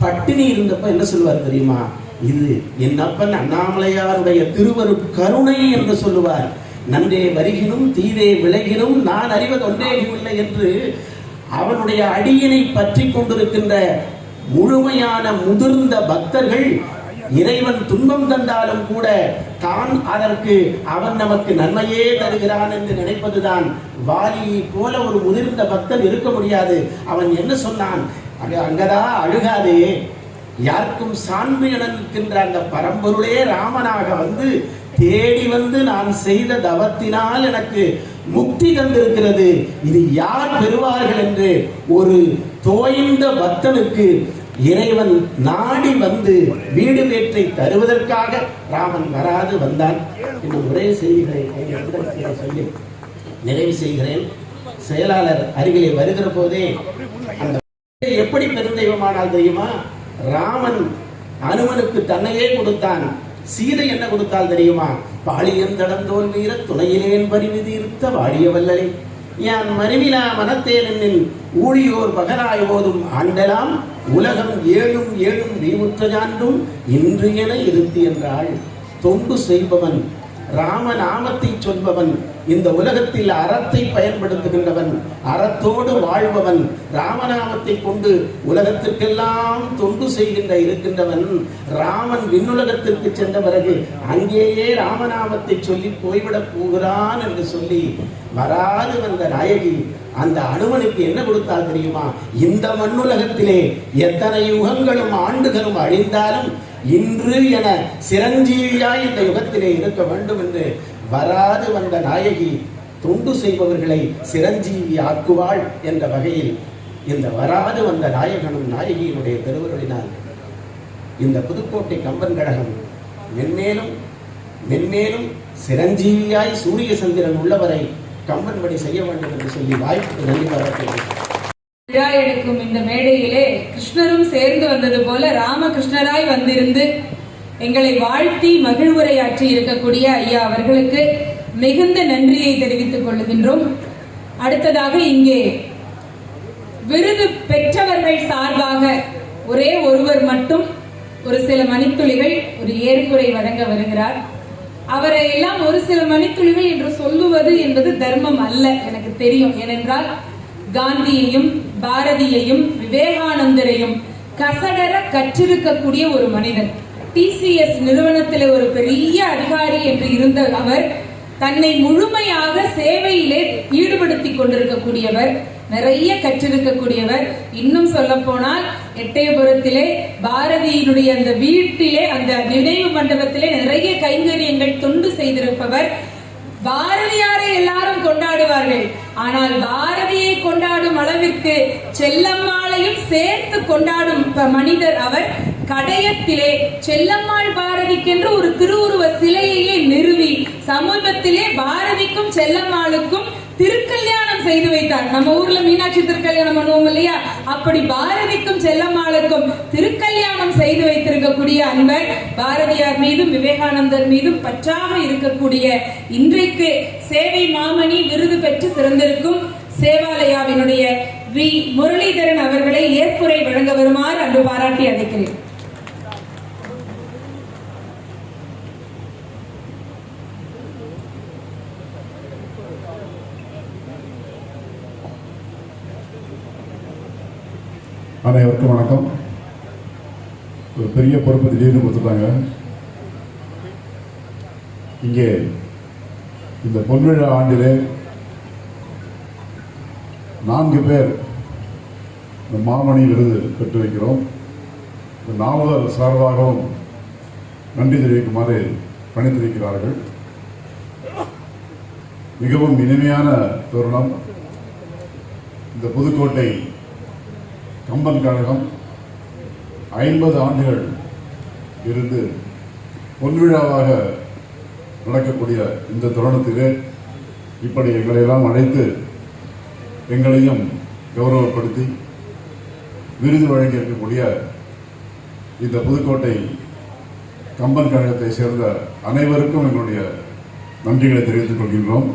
பட்டினி இருந்தப்ப என்ன சொல்வார் தெரியுமா? இது என் அப்பன் அண்ணாமலையாருடைய திருவரு கருணை என்று சொல்லுவார். நன்றே வருகினும் தீதே விலகினும் நான் அறிவது ஒன்றேயுமில்லை என்று அவனுடைய அடியினை பற்றி கொண்டிருக்கின்ற முழுமையான முதிர்ந்த பக்தர்கள் இறைவன் துன்பம் தந்தாலும் கூட தான் அதற்கு அவன் நமக்கு நன்மையே தருகிறான் என்று நினைப்பதுதான். வாலியை போல ஒரு முதிர்ந்த பக்தன் இருக்க முடியாது. அவன் என்ன சொன்னான்? அங்கதா அழுகாதே, யாருக்கும் சான்று என நிற்கின்ற அந்த பரம்பொருளே ராமனாக வந்து தேடி வந்து நான் செய்த தவத்தினால் எனக்கு முக்தி தந்திருக்கிறது. இது யார் பெறுவார்கள் என்று ஒரு தோய்ந்த பக்தனுக்கு இறைவன் நாடி வந்து வீடு பேற்றை தருவதற்காக ராமன் வராது வந்தான். இன்னும் ஒரே செய்திகளை சொல்லி நிறைவு செய்கிறேன். செயலாளர் அருகிலே வருகிற போதே அந்த எப்படி பெருந்தெய்வமானால் தெரியுமா? ராமன் அனுமனுக்கு தன்னையே கொடுத்தான். சீதை என்ன கொடுத்தால் தெரியுமா? பாலியன் தடந்தோல் வீர துணையிலேன் பரிவிதி இருத்த வாழிய வல்லலை யான் மருவினா மனத்தேனின் ஊழியோர் பகராய் போதும் ஆண்டலாம் உலகம் ஏழும் ஏழும் நீமுற்ற சான்றும் இன்று என இருத்தி என்றாள். தொண்டு செய்பவன், ராமநாமத்தை சொல்பவன், இந்த உலகத்தில் அறத்தை பயன்படுத்துகின்றவன், அறத்தோடு வாழ்பவன், ராமநாமத்தை கொண்டு உலகத்திற்கெல்லாம் தொண்டு செய்கின்ற இருக்கின்றவன். ராமன் விண்ணுலகத்திற்கு சென்ற பிறகு அங்கேயே ராமநாமத்தை சொல்லி போய்விடப் போகிறான் என்று சொல்லி வராது வந்த நாயகி அந்த அனுமனுக்கு என்ன கொடுத்தால் தெரியுமா? இந்த மண்ணுலகத்திலே எத்தனை யுகங்களும் ஆண்டுகளும் அழிந்தாலும் இன்று என சிரஞ்சீவியாய் இந்த யுகத்திலே இருக்க வேண்டும் என்று வராது வந்த நாயகி தொண்டு செய்பவர்களை சிரஞ்சீவி ஆக்குவாள் என்ற வகையில் இந்த வராது வந்த நாயகனும் நாயகியினுடைய திருவருளினால் இந்த புதுக்கோட்டை கம்பன் கழகம் மென்மேலும் மென்மேலும் சிரஞ்சீவியாய் சூரிய சந்திரன் உள்ளவரை கம்பன் படி செய்ய வேண்டும் என்று சொல்லி வாய்ப்புக்கு நன்றி பாராட்டுகிறேன்.
விழா எடுக்கும் இந்த மேடையிலே கிருஷ்ணரும் சேர்ந்து வந்தது போல ராமகிருஷ்ணராய் வந்திருந்து எங்களை வாழ்த்தி மகிழ்வுரையாற்றி இருக்கக்கூடிய ஐயா அவர்களுக்கு மிகுந்த நன்றியை தெரிவித்துக் கொள்கின்றோம். அடுத்ததாக இங்கே விருது பெற்றவர்கள் சார்பாக ஒரே ஒருவர் மட்டும் ஒரு சில மணித்துளிகள் ஒரு ஏற்புரை வழங்க வருகிறார். அவரை எல்லாம் ஒரு சில மணித்துளிகள் என்று சொல்லுவது என்பது தர்மம் அல்ல, எனக்கு தெரியும். ஏனென்றால் காந்தியையும் பாரதியையும் விவேகானந்தரையும் கசடர கற்றிருக்கக்கூடிய ஒரு மனிதன். TCS நிறுவனத்தில் ஒரு பெரிய அதிகாரி என்று இருந்த அவர் தன்னை முழுமையாக சேவையிலே ஈடுபடுத்திக் கொண்டிருக்கக்கூடியவர், நிறைய கற்றிருக்கக்கூடியவர். இன்னும் சொல்ல போனால் எட்டயபுரத்திலே பாரதியினுடைய அந்த வீட்டிலே, அந்த நினைவு மண்டபத்திலே நிறைய கைங்கரியங்கள் தொண்டு செய்திருப்பவர். பாரதியாரை எல்லாரும் கொண்டாடுவார்கள், ஆனால் பாரதியை கொண்டாடும் அளவிற்கு செல்லம்மாளையும் சேர்த்து கொண்டாடும் மனிதர் அவர். கடையத்திலே செல்லம்மாள் பாரதிக்கென்று ஒரு திருவுருவ சிலையையே நிறுவி சமூகத்திலே பாரதிக்கும் செல்லம்மாளுக்கும் திருக்கல்யாணம் செய்து வைத்தார். நம்ம ஊர்ல மீனாட்சி திருக்கல்யாணம் பண்ணுவோம் இல்லையா, அப்படி பாரதிக்கும் செல்லம்மாளுக்கும் திருக்கல்யாணம் செய்து வைத்திருக்கக்கூடிய அன்பர். பாரதியார் மீதும் விவேகானந்தர் மீதும் பற்றாக இருக்கக்கூடிய, இன்றைக்கு சேவை மாமணி விருது பெற்று சிறந்திருக்கும் சேவாலயாவினுடைய வி முரளிதரன் அவர்களை ஏற்புரை வழங்க வருமாறு அன்று பாராட்டி அழைக்கிறேன்.
அனைவருக்கும் வணக்கம். ஒரு பெரிய பொறுப்பு திடீர்னு கொடுத்துட்டாங்க. இங்கே இந்த பொன்விழா ஆண்டிலே 4 பேர் இந்த மாமணி விருது பெற்று வைக்கிறோம். இந்த 4 சார்பாகவும் நன்றி தெரிவிக்குமாறு பணித்திருக்கிறார்கள். மிகவும் இனிமையான தருணம். இந்த புதுக்கோட்டை கம்பன் கழகம் 50 ஆண்டுகள் இருந்து பொன்விழாவாக நடக்கக்கூடிய இந்த தருணத்திலே இப்படி எங்களையெல்லாம் அழைத்து எங்களையும் கௌரவப்படுத்தி விருது வழங்கி இருக்கக்கூடிய இந்த புதுக்கோட்டை கம்பன் கழகத்தை சேர்ந்த அனைவருக்கும் எங்களுடைய நன்றிகளை தெரிவித்துக் கொள்கின்றோம்.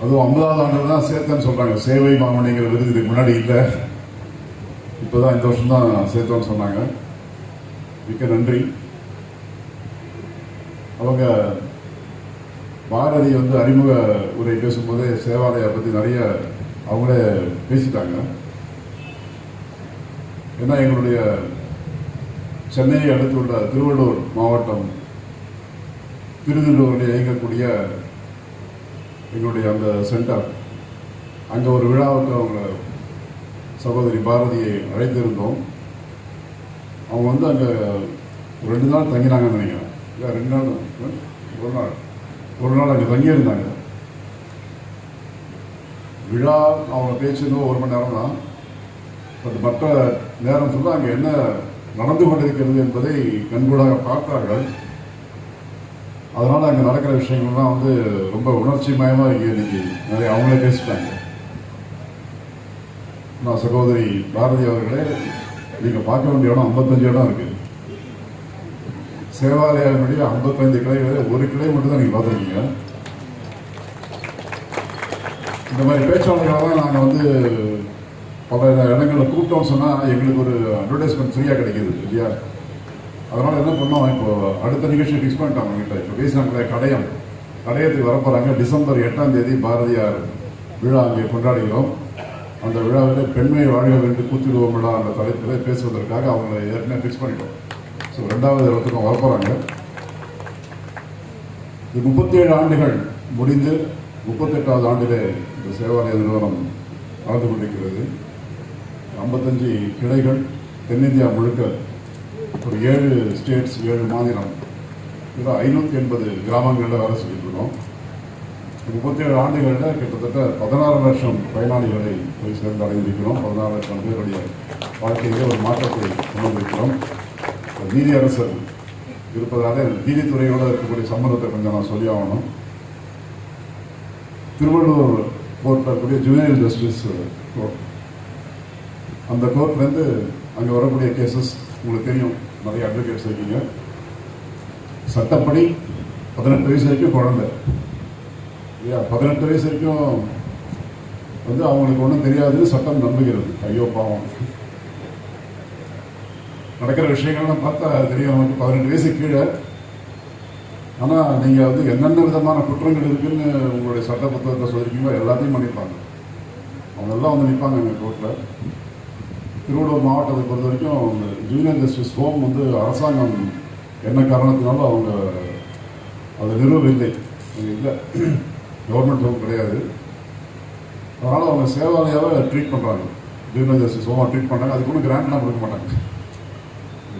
அதுவும் 50வது ஆண்டு தான் சேர்த்தேன்னு சொல்றாங்க. சேவை மாமணிங்கிற விருது இதுக்கு முன்னாடி இல்லை, இப்போதான் இந்த வருஷம் தான் சேர்த்தோன்னு சொன்னாங்க. மிக்க நன்றி. அவங்க பாரதி அறிமுக உரை பேசும்போதே சேவாலயா பற்றி நிறைய அவங்களே பேசிட்டாங்க. ஏன்னா எங்களுடைய சென்னையை அடுத்துள்ள திருவள்ளூர் மாவட்டம் திருநெல்வேலியில் இயங்கக்கூடிய எங்களுடைய அந்த சென்டர், அங்கே ஒரு விழாவுக்கு அவங்க சகோதரி பாரதியை அழைத்திருந்தோம். அவங்க அங்கே 2 நாள் தங்கினாங்கன்னு நினைக்கிறேன். இல்லை 2 நாள், ஒரு நாள் அங்கே தங்கியிருந்தாங்க. விழா அவங்க பேசுனதும் 1 மணி நேரம் தான். பட் மற்ற நேரம் ஃபுல்லாக அங்கே என்ன நடந்து கொண்டிருக்கிறது என்பதை கண்கூடாக பார்த்தார்கள். அதனால் அங்கே நடக்கிற விஷயங்கள்லாம் ரொம்ப உணர்ச்சி மயமாக இங்கே இன்னைக்கு நிறைய அவங்களே பேசிட்டாங்க. நான் சகோதரி பாரதி அவர்களே, நீங்கள் பார்க்க வேண்டிய இடம் 55 இடம் இருக்குது. சேவாலயாவினுடைய 55 கிளைகளில் 1 கிளை மட்டும் தான் நீங்கள் பார்த்துருக்கீங்க. இந்த மாதிரி பேச்சாளர்களாக நாங்கள் பல இடங்களில் கூப்பிட்டோம்னு சொன்னால் எங்களுக்கு ஒரு அட்வர்டைஸ்மெண்ட் ஃப்ரீயாக கிடைக்கிது இல்லையா. அதனால் என்ன பண்ணோம், இப்போ அடுத்த நிகழ்ச்சி ஃபிக்ஸ் பண்ணிட்டாங்க. அவங்ககிட்ட இப்போ பேசினாங்களே கடையத்துக்கு வரப்போகிறாங்க. டிசம்பர் 8ஆம் தேதி பாரதியார் விழா அங்கே கொண்டாடுகிறோம். அந்த விழாவில் பெண்மை வாழ்க வேண்டும் கூத்திடுவோம் விழா அந்த தலைப்பில் பேசுவதற்காக அவங்களை ஏற்கனவே ஃபிக்ஸ் பண்ணிட்டோம். ஸோ 2வது இடத்துக்கும் வரப்போகிறாங்க. இது 37 ஆண்டுகள் முடிந்து 38வது ஆண்டிலே இந்த சேவாலய நிறுவனம் நடந்து கொண்டிருக்கிறது. 55 கிளைகள் தென்னிந்தியா முழுக்க, ஒரு 7 ஸ்டேட்ஸ், 7 மாநிலம், இதில் 580 கிராமங்களில் வேலை செஞ்சுட்டு இருக்கோம். 37 ஆண்டுகளில் கிட்டத்தட்ட 16 லட்சம் பயனாளிகளை போய் சேர்ந்து அடைந்திருக்கிறோம். 16 லட்சம் பேருடைய வாழ்க்கையிலே ஒரு மாற்றத்தை கொண்டு வந்திருக்கிறோம். நீதியரசர் இருப்பதால நீதித்துறையோடு இருக்கக்கூடிய சம்பந்தத்தை கொஞ்சம் நான் சொல்லி ஆகணும். திருவள்ளூர் கோர்ட்டில் இருக்கக்கூடிய ஜுவனைல் ஜஸ்டிஸ் கோர்ட், அந்த கோர்ட்லேருந்து அங்கே வரக்கூடிய கேசஸ் உங்களுக்கு தெரியும். நிறைய அட்வொகேட்ஸ் இருக்கீங்க. சட்டப்படி 18 வயசு வரைக்கும் குழந்தை இல்லையா, 18 வயசு வரைக்கும் அவங்களுக்கு ஒன்றும் தெரியாதுன்னு சட்டம் நம்புகிறது. ஐயோ பாவம், நடக்கிற விஷயங்கள்லாம் பார்த்தா தெரியும் நமக்கு 18 வயசு கீழே. ஆனால் நீங்கள் என்னென்ன விதமான குற்றங்கள் இருக்குன்னு உங்களுடைய சட்ட புத்தகத்தை சொல்லியிருக்கீங்களோ எல்லாத்தையும் பண்ணியிருப்பாங்க. அவங்கெல்லாம் நிற்பாங்க எங்கள் கோர்ட்டில். திருவள்ளூர் மாவட்டத்தை பொறுத்த வரைக்கும் ஜூனியர் ஜஸ்டிஸ் ஹோம் அரசாங்கம் என்ன காரணத்தினாலும் அவங்க அதை நிறுவவில்லை. இல்லை, கவர்மெண்ட் ஹோம் கிடையாது. அதனால் அவங்க சேவாலயாவை ட்ரீட் பண்ணுறாங்க. ஜூனியர் ஜஸ்டிஸ் ஹோமாக ட்ரீட் பண்ணாங்க. அதுக்கு ஒன்றும் கிராண்ட்லாம் கொடுக்க மாட்டாங்க,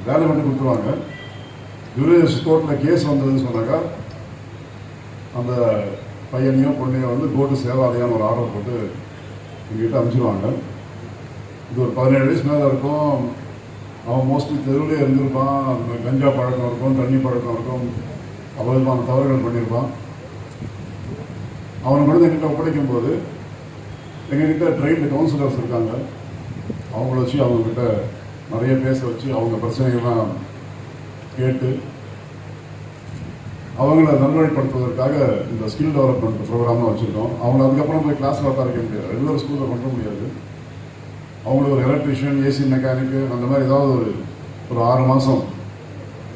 வேலை மட்டும் கொடுத்துருவாங்க. ஜூனியர் ஜஸ்டிஸ் கோர்ட்டில் கேஸ் வந்ததுன்னு சொன்னாக்கா அந்த பையனையோ பொண்ணையோ வந்து கோர்ட்டு சேவாலயான்னு ஒரு ஆர்டர் போட்டு எங்ககிட்ட அனுப்பிச்சிடுவாங்க. இது ஒரு 17 வயசு மேலே இருக்கும். அவன் மோஸ்ட்லி தெருவிலே இருந்திருப்பான். கஞ்சா பழக்கம் இருக்கும், தண்ணி பழக்கம் இருக்கும், அவ்வளோமான தவறுகள் பண்ணியிருப்பான். அவனை மட்டும் எங்கிட்ட ஒப்படைக்கும் போது எங்ககிட்ட ட்ரெயின்டு கவுன்சிலர்ஸ் இருக்காங்க. அவங்கள வச்சு அவங்கக்கிட்ட நிறைய பேச வச்சு அவங்க பிரச்சனைகள்லாம் கேட்டு அவங்கள நல்வழிப்படுத்துவதற்காக இந்த ஸ்கில் டெவலப்மெண்ட் ப்ரோக்ராம்லாம் வச்சுருக்கோம். அவங்க அதுக்கப்புறம் போய் கிளாஸில் உட்கார வைக்க முடியாது, ரெகுலர் ஸ்கூலில் பண்ண முடியாது. அவங்களுக்கு ஒரு எலக்ட்ரிஷியன், ஏசி மெக்கானிக்கு அந்த மாதிரி ஏதாவது ஒரு 6 மாதம்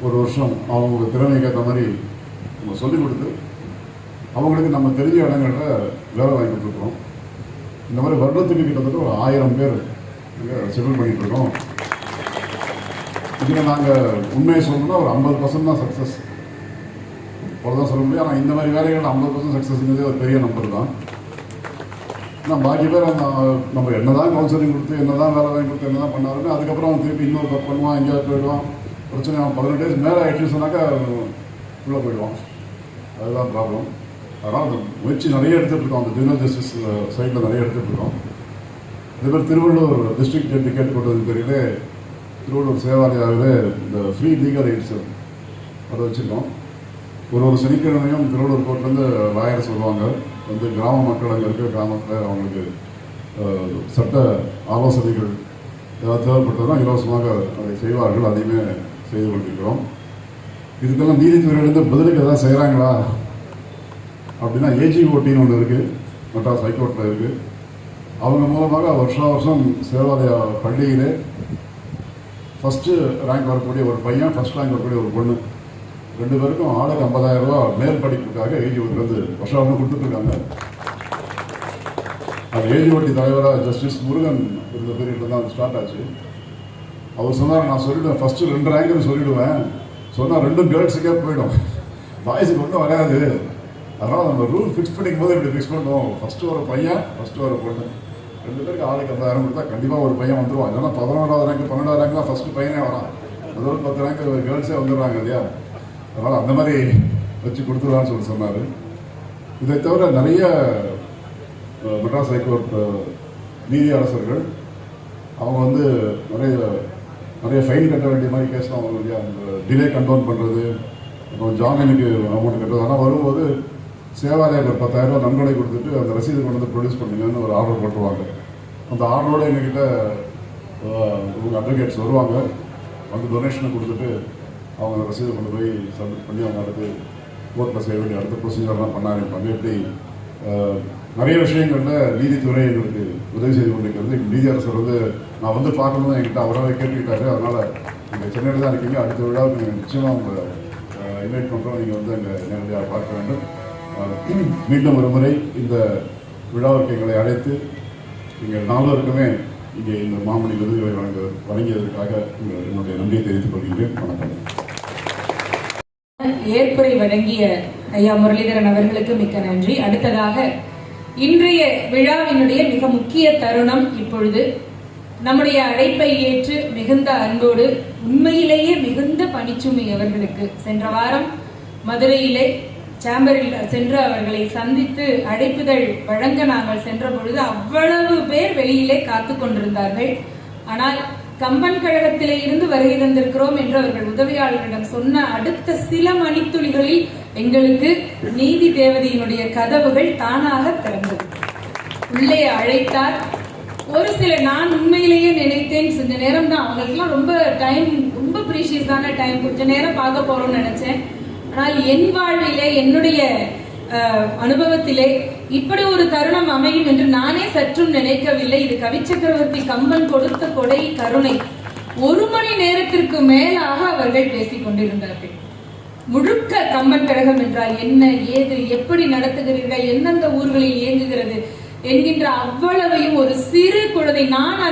1 வருஷம் அவங்க திறமைக்கு ஏற்ற மாதிரி நம்ம சொல்லிக் கொடுத்து அவங்களுக்கு நம்ம தெரிஞ்ச இடங்களில் வேலை வாங்கி கொடுத்துருக்கோம். இந்த மாதிரி வருடத்துக்கு கிட்டத்தட்ட ஒரு 1000 பேர் செட்டில் பண்ணிகிட்டு இருக்கோம். இதில் நாங்கள் உண்மையை சொல்லணும்னா ஒரு 50% தான் சக்ஸஸ் அவ்வளோதான் சொல்ல முடியும். ஆனால் இந்த மாதிரி வேலைகள் 50% சக்ஸஸ்ங்கிறதே ஒரு பெரிய நம்பர் தான். ஆனால் பாக்கி பேர் நம்ம என்ன தான் கவுன்சிலிங் கொடுத்து என்ன தான் வேலை வாங்கி கொடுத்து என்ன தான் பண்ணாருன்னு அதுக்கப்புறம் அவன் திருப்பி இன்னொரு தப்பு பண்ணுவான், எங்கேயாவது போயிடுவான். பிரச்சனை அவன் 18 டேஸ் மேலே ஆகிடுச்சு சொன்னாக்கா உள்ளே போயிடுவான். அதுதான் ப்ராப்ளம். அதனால் அந்த முயற்சி நிறைய எடுத்துகிட்டு இருக்கோம். அந்த ஜூனியர் ஜஸ்டிஸ் சைடில் நிறைய எடுத்துகிட்டு இருக்கோம். அதே மாதிரி திருவள்ளூர் டிஸ்ட்ரிக்ட் ஜட்ஜி கேட்டுக்கொண்டது தெரியல, திருவள்ளூர் சேவாலயாவில் இந்த ஃப்ரீ லீகல் எய்ட்ஸ் அதை வச்சுருக்கோம். ஒரு சனிக்கிழமையும் திருவள்ளூர் கோர்ட்லேருந்து லாயர்ஸ் வருவாங்க. வந்து கிராம மக்கள் அங்கே இருக்கிற கிராமத்தில் அவங்களுக்கு சட்ட ஆலோசனைகள் ஏதாவது தேவைப்பட்டதுன்னா இலவசமாக அதை செய்வார்கள். அதையுமே செய்து கொண்டிருக்கிறோம். இதுக்கெல்லாம் நீதித்துறையிலேருந்து பதிலுக்கு எதாவது செய்கிறாங்களா அப்படின்னா ஏஜிஓடின்னு ஒன்று இருக்குது, மெட்ராஸ் ஹைகோர்ட்டில் இருக்குது. அவங்க மூலமாக வருஷம் சேவாலயா பள்ளியிலே ஃபஸ்ட்டு ரேங்க் வரக்கூடிய ஒரு பையன், ஃபஸ்ட் ரேங்க் வரக்கூடிய ஒரு பொண்ணு, 2 பேருக்கும் ஆளுக்கு 50,000 ரூபா மேல் படிப்புக்காக ஏஜிஓட்டிலேருந்து வருஷம் கொடுத்துட்ருக்காங்க. அது ஏஜிஓடி தலைவராக ஜஸ்டிஸ் முருகன் இருந்த பீரியடில் தான் ஸ்டார்ட் ஆச்சு. அவர் சொன்னார், நான் சொல்லிவிடுவேன் ஃபஸ்ட்டு 2 ரேங்க்னு சொல்லிவிடுவேன், சொன்னால் 2 கேர்ள்ஸுக்கே போயிடும், பாய்ஸுக்கு ஒன்றும் வராது. அதனால் நம்ம ரூல் ஃபிக்ஸ் பண்ணிக்கும் போது இப்படி ஃபிக்ஸ் பண்ணுவோம். ஃபஸ்ட்டு ஒரு பையன், ஃபஸ்ட்டு ஒரு பொண்ணு, 2 பேருக்கு ஆளுக்கு 50,000 கொடுத்தா கண்டிப்பாக ஒரு பையன் வந்துடுவான். இல்லைன்னா 11வது ரேங்க் 12வது ரேங்க் தான் ஃபஸ்ட்டு பையனே வரான். அதோட 10 ரேங்க் கேர்ள்ஸே வந்துடுறாங்க இல்லையா. அதனால் அந்த மாதிரி வச்சு கொடுத்துருவான்னு சொன்னார். இதை தவிர நிறைய மெட்ராஸ் ஹைகோர்ட் நீதி அரசர்கள் அவங்க வந்து நிறைய ஃபைன் கட்ட வேண்டிய மாதிரி கேஸ்லாம் வரும் இல்லையா. அந்த டிலே கண்ட்ரோல் பண்ணுறது, அப்புறம் ஜாமீனுக்கு அமௌண்ட் கட்டுறது. ஆனால் வரும்போது சேவாலயம் ஒரு 10,000 ரூபா நன்கொடை கொடுத்துட்டு அந்த ரசீது கொண்டு வந்து ப்ரொடியூஸ் பண்ணுங்கன்னு ஒரு ஆர்டர் போட்டுருவாங்க. அந்த ஆர்டரோடு எங்ககிட்ட இவங்க அட்வொகேட்ஸ் வருவாங்க, வந்து டொனேஷனை கொடுத்துட்டு அவங்க அந்த ரசீதை கொண்டு போய் சப்மிட் பண்ணி அவங்க அடுத்து கோர்ட்டில் செய்ய வேண்டிய அடுத்த ப்ரொசீஜர்லாம் பண்ண ஆரம்பிப்பாங்க. இப்படி நிறைய விஷயங்களில் நீதித்துறை எங்களுக்கு உதவி செய்து கொண்டிருக்கிறது. நீதியரசர் வந்து நான் வந்து பார்க்கணும் என்கிட்ட அவராக கேட்டுக்கிட்டாரு. அதனால் நீங்கள் சென்னையில் தான் இருக்கீங்க, அடுத்த விழாவுக்கு நீங்கள் நிச்சயமாக உங்களை இன்வைட் பண்ணுறோம், நீங்கள் வந்து அங்கே நேரடியாக பார்க்க வேண்டும். மீண்டும் ஒரு முறை இந்த விழாவிற்கு எங்களை அழைத்து நீங்கள் நால்வருக்குமே இங்கே இந்த மாமணி விருதுகளை வழங்கியதற்காக என்னுடைய நன்றியை தெரிவித்துக் கொள்கின்றேன். வணக்கம்.
ஏற்புரை வழங்கிய ஐயா முரளிதரன் அவர்களுக்கு மிக்க நன்றி. அடுத்ததாக இன்றைய விழாவினுடைய மிக முக்கிய தருணம். இப்பொழுது நம்முடைய அழைப்பை ஏற்று மிகுந்த அன்போடு, உண்மையிலேயே மிகுந்த பணிச்சுமை அவர்களுக்கு சென்ற வாரம் மதுரையிலே சேம்பரில் சென்று அவர்களை சந்தித்து அழைப்புதல் வழங்க நாங்கள் சென்ற பொழுது அவ்வளவு பேர் வெளியிலே காத்து கொண்டிருந்தார்கள். ஆனால் கம்பன் கழகத்திலே இருந்து வருகை தந்திருக்கிறோம் என்று அவர்கள் உதவியாளர்களிடம் சொன்ன அடுத்த சில மணித்துளிகளில் எங்களுக்கு நீதி தேவதையினுடைய கதவுகள் தானாக திறந்தது. உள்ளே அழைத்தார். ஒரு சில நான் உண்மையிலேயே நினைத்தேன் கொஞ்ச நேரம் தான், அவங்களுக்குலாம் ரொம்ப டைம், ரொம்ப ப்ரீஷியஸான டைம், கொஞ்ச நேரம் பார்க்க போறோம்னு நினைச்சேன். ஆனால் என் வாழ்விலே, என்னுடைய அனுபவத்திலே இப்படி ஒரு தருணம் அமையும் என்று நானே சற்றும் நினைக்கவில்லை. இது கவிச்சக்கரவர்த்தி கம்பன் கொடுத்த கொடை கருணை. 1 மணி நேரத்திற்கு மேலாக அவர்கள் பேசிக் கொண்டிருந்தார்கள். முழுக்க கம்பன் கழகம் என்றால் என்ன, ஏது, எப்படி நடத்துகிறீர்கள், எந்தெந்த ஊர்களில் இயங்குகிறது என்கின்ற அவ்வளவையும் ஒரு சிறு குழந்தை. நான்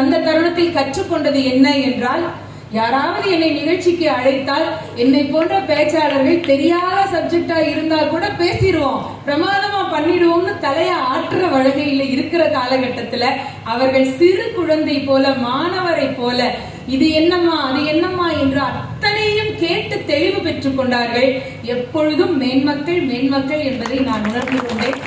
அந்த தருணத்தில் கற்றுக்கொண்டது என்ன என்றால், யாராவது என்னை நிகழ்ச்சிக்கு அழைத்தால் என்னை போன்ற பேச்சாளர்கள் தெரியாத சப்ஜெக்டா இருந்தா கூட பேசிடுவோம், பிரமாதமா பண்ணிடுவோம்னு தலைய ஆற்றுற வழகையில இருக்கிற காலகட்டத்துல அவர்கள் சிறு குழந்தை போல, மாணவரை போல இது என்னம்மா அது என்னம்மா என்று அத்தனையும் கேட்டு தெளிவு பெற்றுக் கொண்டார்கள். எப்பொழுதும் மேன்மக்கள் மேன்மக்கள் என்பதை நான் உணர்ந்து கொண்டேன்.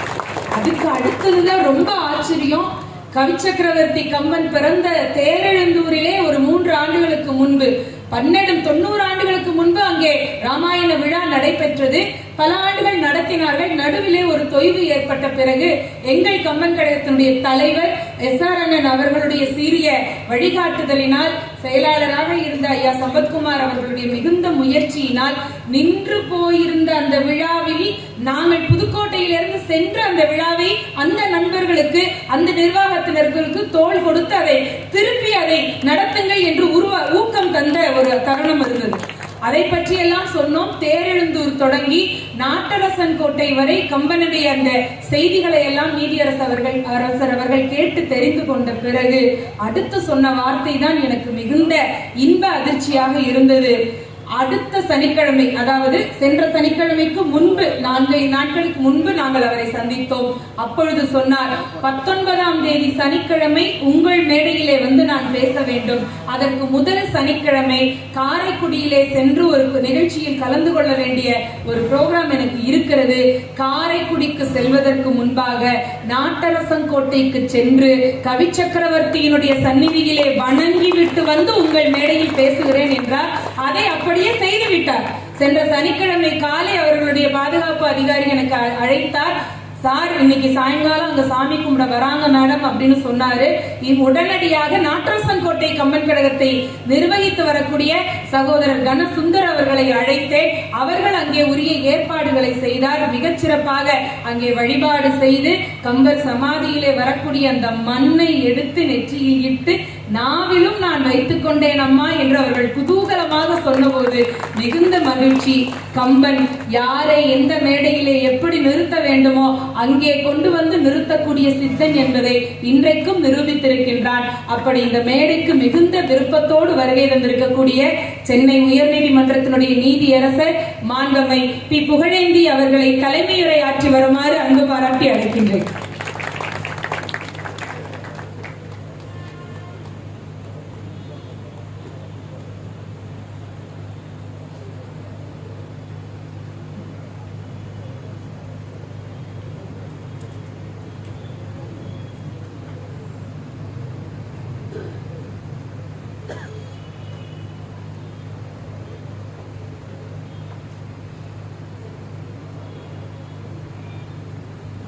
அதுக்கு அடுத்ததுதான் ரொம்ப ஆச்சரியம். கவிச்சக்கரவர்த்தி கம்பன் பிறந்த தேரெழுந்தூரிலே ஒரு 3 ஆண்டுகளுக்கு முன்பு, 90 ஆண்டுகளுக்கு முன்பு அங்கே ராமாயண விழா நடைபெற்றது. பல ஆண்டுகள் நடத்தினார்கள். நடுவிலே ஒரு தொய்வு ஏற்பட்ட பிறகு எங்கள் கம்பன் கழகத்தினுடைய தலைவர் SR அவர்களுடைய சீரிய வழிகாட்டுதலினால், செயலாளராக இருந்த ஐயா சம்பத்குமார் அவர்களுடைய மிகுந்த முயற்சியினால் நின்று போயிருந்த அந்த விழாவில் நாங்கள் புதுக்கோட்டையிலிருந்து சென்று அந்த விழாவை அந்த நண்பர்களுக்கு, அந்த நிர்வாகத்தினர்களுக்கு தோள் கொடுத்து அதை திருப்பி அதை நடத்துங்கள் என்று ஊக்கம் தந்த ஒரு தருணம் இருந்தது. அதை பற்றி எல்லாம் சொன்னோம். தேரெழுந்தூர் தொடங்கி நாட்டரசன் கோட்டை வரை கம்பனுடைய அந்த செய்திகளை எல்லாம் நீதியரசர் அவர்கள் கேட்டு தெரிந்து கொண்ட பிறகு அடுத்து சொன்ன வார்த்தை தான் எனக்கு மிகுந்த இன்ப அதிர்ச்சியாக இருந்தது. அடுத்த சனிக்கிழமை, அதாவது சென்ற சனிக்கிழமைக்கு முன்பு 4 நாட்களுக்கு முன்பு நாங்கள் அவரை சந்தித்தோம். அப்பொழுது சொன்னார், 19ஆம் தேதி சனிக்கிழமை உங்கள் மேடையிலே வந்து நான் பேச வேண்டும். அதற்கு முதல் சனிக்கிழமை காரைக்குடியிலே சென்று ஒரு நிகழ்ச்சியில் கலந்து கொள்ள வேண்டிய ஒரு புரோகிராம் எனக்கு இருக்கிறது. காரைக்குடிக்கு செல்வதற்கு முன்பாக நாட்டரசங்கோட்டைக்கு சென்று கவிச்சக்கரவர்த்தியினுடைய சந்நிதியிலே வணங்கி விட்டு வந்து உங்கள் மேடையில் பேசுகிறேன் என்றார். அதை அப்படி செய்து விட்டார். சென்ற சனிக்கிழமை காலை அவர்களுடைய பாதுகாப்பு அதிகாரி எனக்கு அழைத்தார். சார், இன்னைக்கு சாயங்காலம் அங்க சாமி கும்பிட வராங்க மேடம் அப்படின்னு சொன்னாரு. உடனடியாக நாட்டரசன் கோட்டை கம்பன் கழகத்தை நிர்வகித்து வரக்கூடிய சகோதரர் கணசுந்தர் அவர்களை அழைத்தேன். அவர்கள் அங்கே உரிய ஏற்பாடுகளை செய்தார். மிகச்சிறப்பாக அங்கே வழிபாடு செய்து கம்பர் சமாதியிலே வரக்கூடிய அந்த மண்ணை எடுத்து நெற்றியில் இட்டு நாவிலும் நான் வைத்துக் கொண்டேன் அம்மா என்று அவர்கள் குதூகலமாக சொன்னபோது மிகுந்த மகிழ்ச்சி. கம்பன் யாரை எந்த மேடையிலே எப்படி நிறுத்த வேண்டுமோ அங்கே கொண்டு வந்து நிறுத்தக்கூடிய சித்தன் என்பதை இன்றைக்கும் நிரூபித்திருக்கின்றான். அப்படி இந்த மேடைக்கு மிகுந்த விருப்பத்தோடு வருகை தந்திருக்கக்கூடிய சென்னை உயர்நீதிமன்றத்தினுடைய நீதியரசர் மாண்பமை பி. புகழேந்தி அவர்களை தலைமையுரை ஆற்றி வருமாறு அன்பு பாராட்டி அழைக்கின்றேன்.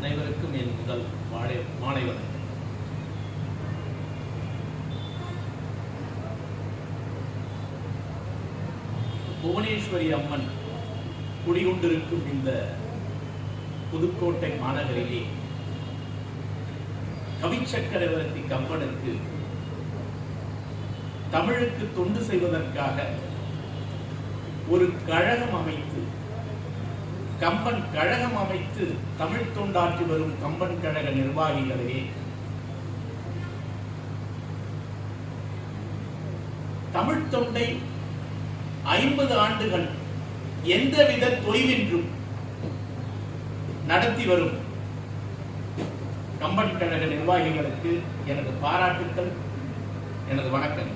அனைவருக்கும் என் முதல் மாலை வணக்கம். புவனேஸ்வரி அம்மன் குடிகொண்டிருக்கும் இந்த புதுக்கோட்டை மாநகரிலே கவிச்சக்கரவர்த்தி கம்பனுக்கு தமிழுக்கு தொண்டு செய்வதற்காக ஒரு கழகம் அமைத்து, கம்பன் கழகம் அமைத்து தமிழ் தொண்டாற்றி வரும் கம்பன் கழக நிர்வாகிகளே, தமிழ் தொண்டை 50 ஆண்டுகள் எந்தவித தொய்வின்றும் நடத்தி வரும் கம்பன் கழக நிர்வாகிகளுக்கு எனது பாராட்டுக்கள், எனது வணக்கம்.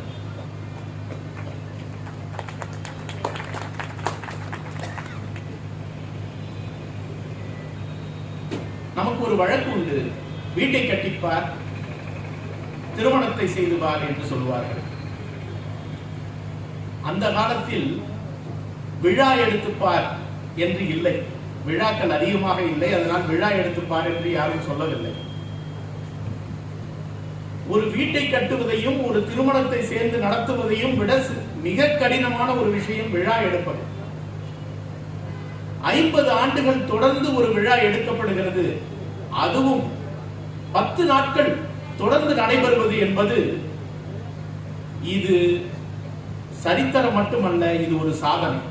நமக்கு ஒரு வழக்கு உண்டு. வீட்டை கட்டிப்பார், திருமணத்தை செய்துவார் என்று சொல்வார்கள். அந்த காலத்தில் விழா எடுத்துப்பார் என்று இல்லை, விழாக்கள் அதிகமாக இல்லை, அதனால் விழா எடுத்துப்பார் என்று யாரும் சொல்லவில்லை. ஒரு வீட்டை கட்டுவதையும் ஒரு திருமணத்தை சேர்ந்து நடத்துவதையும் விட மிக கடினமான ஒரு விஷயம் விழா எடுப்பது. 50 ஆண்டுகள் தொடர்ந்து ஒரு விழா எடுக்கப்படுகிறது. அதுவும் 10 நாட்கள் தொடர்ந்து நடைபெறுவது என்பது இது சரித்திரம் மட்டுமல்ல, இது ஒரு சாதனை.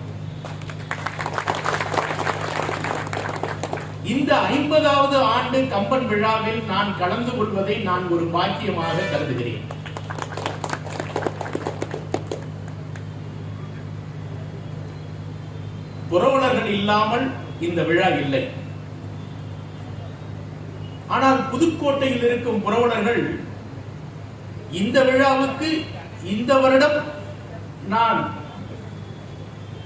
இந்த 50வது ஆண்டு கம்பன் விழாவில் நான் கலந்து கொள்வதை நான் ஒரு பாக்கியமாக கருதுகிறேன். இல்லாமல் இந்த விழா இல்லை. ஆனால் புதுக்கோட்டையில் இருக்கும் புரவலர்கள் இந்த விழாவுக்கு இந்த வருடம் நான்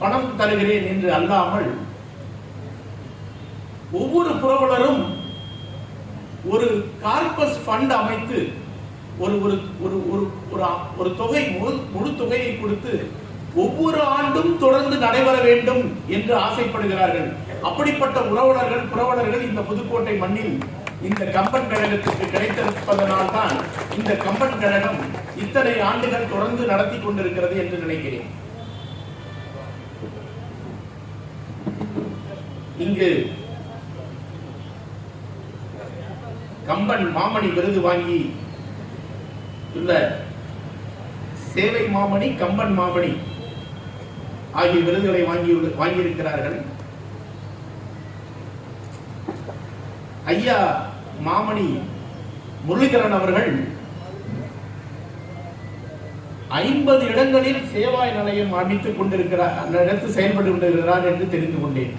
பணம் தருகிறேன் என்று அல்லாமல் ஒவ்வொரு புரவலரும் ஒரு கார்பஸ் ஃபண்ட் அமைத்து ஒரு தொகை முழு தொகையை கொடுத்து ஒவ்வொரு ஆண்டும் தொடர்ந்து நடைபெற வேண்டும் என்று ஆசைப்படுகிறார்கள். அப்படிப்பட்ட புரவலர்கள் இந்த புதுக்கோட்டை மண்ணில் இந்த கம்பன் கழகத்திற்கு கிடைத்திருப்பதனால் தான் இந்த கம்பன் கழகம் இத்தனை ஆண்டுகள் தொடர்ந்து நடத்தி கொண்டிருக்கிறது என்று நினைக்கிறேன். இங்கு கம்பன் மாமணி விருது வாங்கி உள்ள சேவை மாமணி, கம்பன் மாமணி ஆகிய விருதுகளை வாங்கியிருக்கிறார்கள். ஐயா மாமணி முரளிதரன் அவர்கள் 50 இடங்களில் சேவாய் நிலையம் அமைத்துக் கொண்டிருக்கிறார், நடத்தி செயல்பட்டு கொண்டிருக்கிறார் என்று தெரிந்து கொண்டேன்.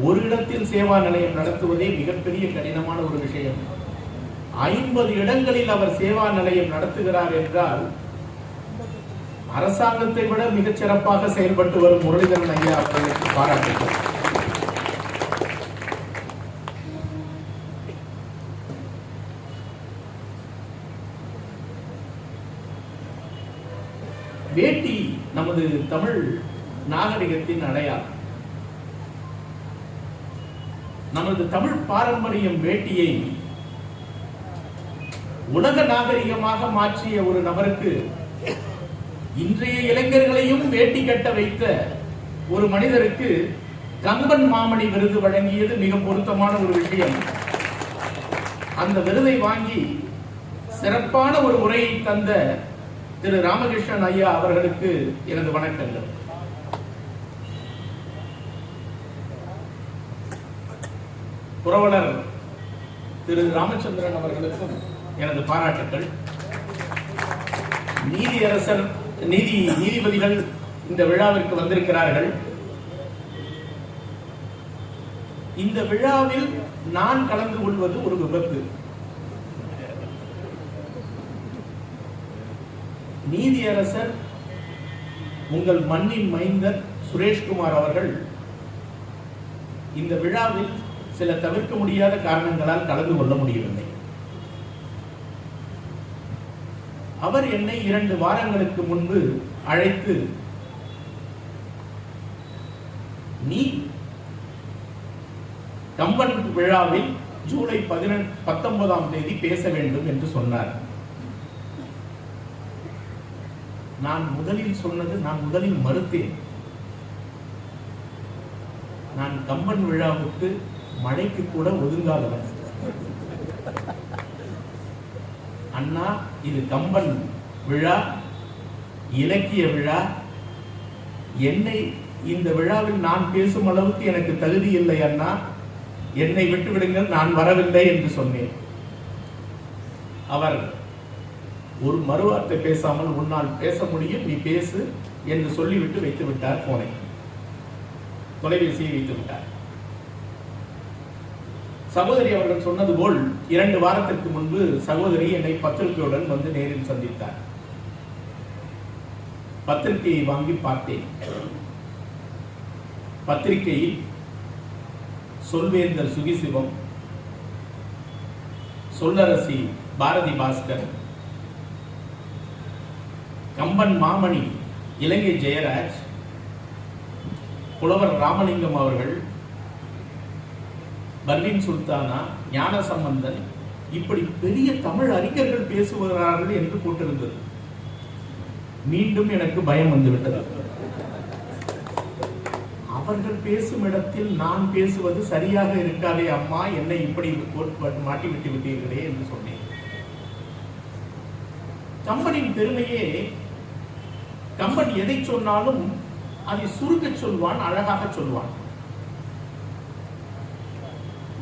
ஒரு இடத்தில் சேவா நிலையம் நடத்துவதே மிகப்பெரிய கடினமான ஒரு விஷயம். 50 இடங்களில் அவர் சேவா நிலையம் நடத்துகிறார் என்றால் அரசாங்கத்தை விட மிகச் சிறப்பாக செயல்பட்டு வரும் முரளிதரன் ஐயா அவர்களுக்கு பாராட்டுகள். வேட்டி நமது தமிழ் நாகரிகத்தின் அடையாளம். நமது தமிழ் பாரம்பரியம் வேட்டியை உலக நாகரிகமாக மாற்றிய ஒரு நபருக்கு, இன்றைய இளைஞர்களையும் வேட்டி கட்ட வைத்த ஒரு மனிதருக்கு கம்பன் மாமணி விருது வழங்கியது மிக பொருத்தமான ஒரு விஷயம். அந்த விருதை வாங்கி சிறப்பான ஒரு உரையை தந்த திரு ராமகிருஷ்ணன் ஐயா அவர்களுக்கு எனது வணக்கங்கள். புரவலர் திரு ராமச்சந்திரன் அவர்களுக்கும் எனது பாராட்டுக்கள். நீதிபதிகள் இந்த விழாவிற்கு வந்திருக்கிறார்கள். இந்த விழாவில் நான் கலந்து கொள்வது ஒரு விபத்து. நீதியரசர் உங்கள் மண்ணின் மைந்தர் சுரேஷ்குமார் அவர்கள் இந்த விழாவில் சில தவிர்க்க முடியாத காரணங்களால் கலந்து கொள்ள முடியவில்லை. அவர் என்னை 2 வாரங்களுக்கு முன்பு அழைத்து, நீ கம்பன் விழாவில் ஜூலை 19ஆம் தேதி பேச வேண்டும் என்று சொன்னார். நான் முதலில் மறுத்தேன். நான் கம்பன் விழாவுக்கு மழைக்கு கூட ஒதுங்காதவன். அண்ணா, இது கம்பன் விழா, இலக்கிய விழா. என்னை இந்த விழாவில் நான் பேசும் அளவுக்கு எனக்கு தகுதி இல்லை அண்ணா, என்னை விட்டுவிடுங்கள், நான் வரவில்லை என்று சொன்னேன். அவர் ஒரு மறுவார்த்தை பேசாமல், உன்னால் பேச முடியும், நீ பேசு என்று சொல்லிவிட்டு வைத்து விட்டார். போனை, தொலைபேசியை வைத்து விட்டார். சகோதரி அவர்கள் சொன்னது போல் 2 வாரத்திற்கு முன்பு சகோதரி என்னை பத்திரிகையுடன் வந்து நேரில் சந்தித்தார். பத்திரிகையை வாங்கி பார்த்தேன். பத்திரிகையில் சொல்வேந்தர் சுகிசிவம், சொல்லரசி பாரதி பாஸ்கர், கம்பன் மாமணி இலங்கை ஜெயராஜ், புலவர் ராமலிங்கம் அவர்கள், பர்லின் சுல்தானா, ஞான சம்பந்தன், இப்படி பெரிய தமிழ் அறிஞர்கள் பேசுகிறார்கள் என்று போட்டிருந்தது. மீண்டும் எனக்கு பயம் வந்துவிட்டது. அவர்கள் பேசும் இடத்தில் நான் பேசுவது சரியாக இருக்காதே அம்மா, என்னை இப்படி மாட்டி விட்டு விட்டீர்களே என்று சொன்னேன். கம்பனின் பெருமையே, கம்பன் எதை சொன்னாலும் அதை சுருக்க சொல்வான், அழகாக சொல்வான்.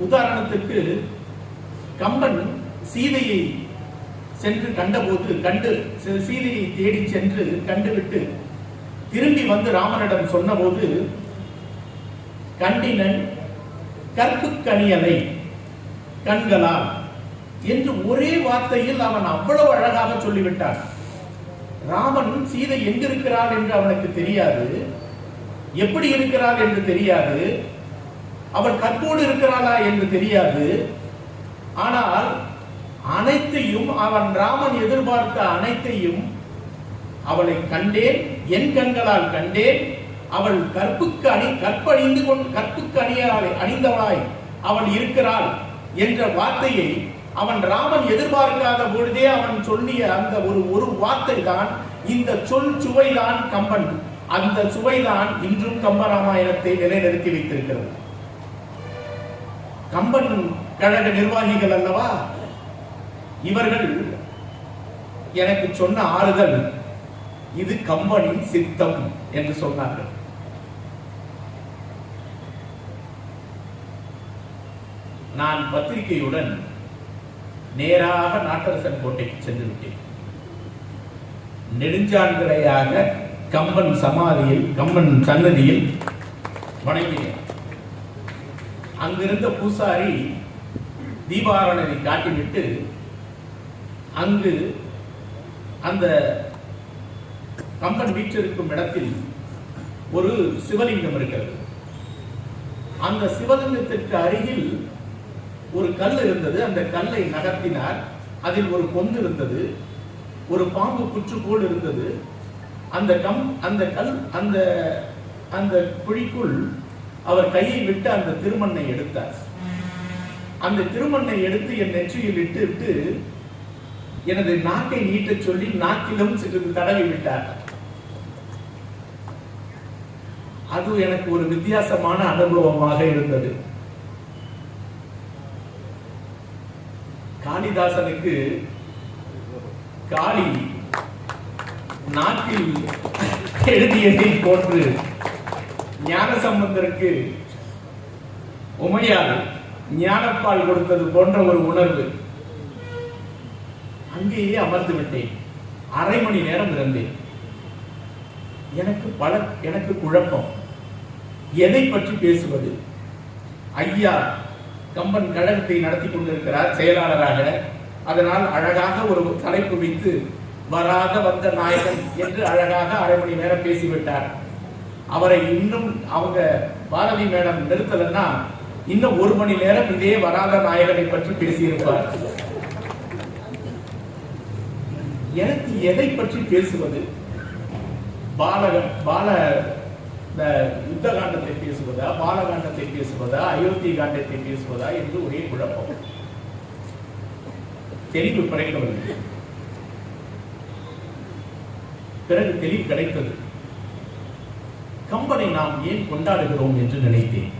உதாரணத்துக்கு, கம்பன் சீதையை சென்று கண்டபோது, சீதையை தேடி சென்று கண்டுவிட்டு திரும்பி வந்து ராமனிடம் சொன்னபோது, கண்டினன் கற்பு கனியலை கண்களால் என்று ஒரே வார்த்தையில் அவன் அவ்வளவு அழகாக சொல்லிவிட்டான். ராமன் சீதை எங்கிருக்கிறாள் என்று அவனுக்கு தெரியாது, எப்படி இருக்கிறாள் என்று தெரியாது, அவள் கற்போடு இருக்கிறாளா என்று தெரியாது. ஆனால் அனைத்தையும் அவன் ராமன் எதிர்பார்த்த அனைத்தையும் அவளை கண்டேன், என் கண்களால் கண்டேன், அவள் கற்புக்கு அணிந்தவளாய் அவள் இருக்கிறாள் என்ற வார்த்தையை அவன் ராமன் எதிர்பார்க்காத பொழுதே அவன் சொல்லிய அந்த ஒரு வார்த்தை தான், இந்த சொல் சுவைதான் கம்பன். அந்த சுவைதான் இன்றும் கம்பராமாயணத்தை நிலைநிறுத்தி வைத்திருக்கிறது. கம்பன் கழக நிர்வாகிகள் அல்லவா இவர்கள் எனக்கு சொன்ன ஆறுதல், இது கம்பனின் சித்தம் என்று சொன்னார்கள். நான் பத்திரிகையுடன் நேராக நாட்டரசன் கோட்டைக்கு சென்று விட்டேன். நெடுஞ்சான்கரையாக கம்பன் சமாதியில், கம்பன் சன்னதியில் வணங்கினேன். அங்கிருந்த பூசாரி தீபாராதனை காட்டிவிட்டு அங்கு அந்த கம்பன் வீற்றிருக்கும் இடத்தில் ஒரு சிவலிங்கம் இருக்கிறது. அந்த சிவலிங்கத்திற்கு அருகில் ஒரு கல் இருந்தது. அந்த கல்லை நகர்த்தினார். அதில் ஒரு பொந்து இருந்தது, ஒரு பாம்பு புற்று போல் இருந்தது. அந்த குழிக்குள் அவர் கையை விட்டு அந்த திருமண்ணை எடுத்தார். அந்த திருமண்ணை எடுத்து என் நெற்றியில் இட்டு எனது நாக்கை நீட்டச் சொல்லி நாக்கிலும் சிறிது தடவி விட்டார். அது எனக்கு ஒரு வித்தியாசமான அனுபவமாக இருந்தது. காளிதாசனுக்கு காளி நாட்டில் எழுதியதை போன்று ஞானசம்பந்தருக்கு உமையால் ஞானப்பால் கொடுத்தது போன்ற ஒரு உணர்வு. அங்கேயே அமர்ந்து விட்டேன். அரை மணி நேரம் இருந்தேன். எனக்கு குழப்பம். எதை பற்றி பேசுவது? ஐயா கம்பன் கழகத்தை நடத்தி கொண்டிருக்கிறார் செயலாளராக. அதனால் அழகாக ஒரு தலைப்பு வைத்து வராத வந்த நாயகன் என்று அழகாக அரை மணி நேரம் பேசிவிட்டார். அவரை இன்னும் அவங்க பாரதி மேடம் நிறுத்தலன்னா இன்னும் ஒரு மணி நேரம் இதே வராத நாயகனை பற்றி பேசியிருப்பார். எனக்கு எதை பற்றி பேசுவது? யுத்த காண்டத்தை பேசுவதா, பாலகாண்டத்தை பேசுவதா, அயோத்தி காண்டத்தை பேசுவதா என்று ஒரே குழப்பம். தெளிவு கிடைக்கவில்லை. பிறகு தெளிவு கிடைத்தது. கம்பனை நாம் ஏன் கொண்டாடுகிறோம் என்று நினைத்தேன்.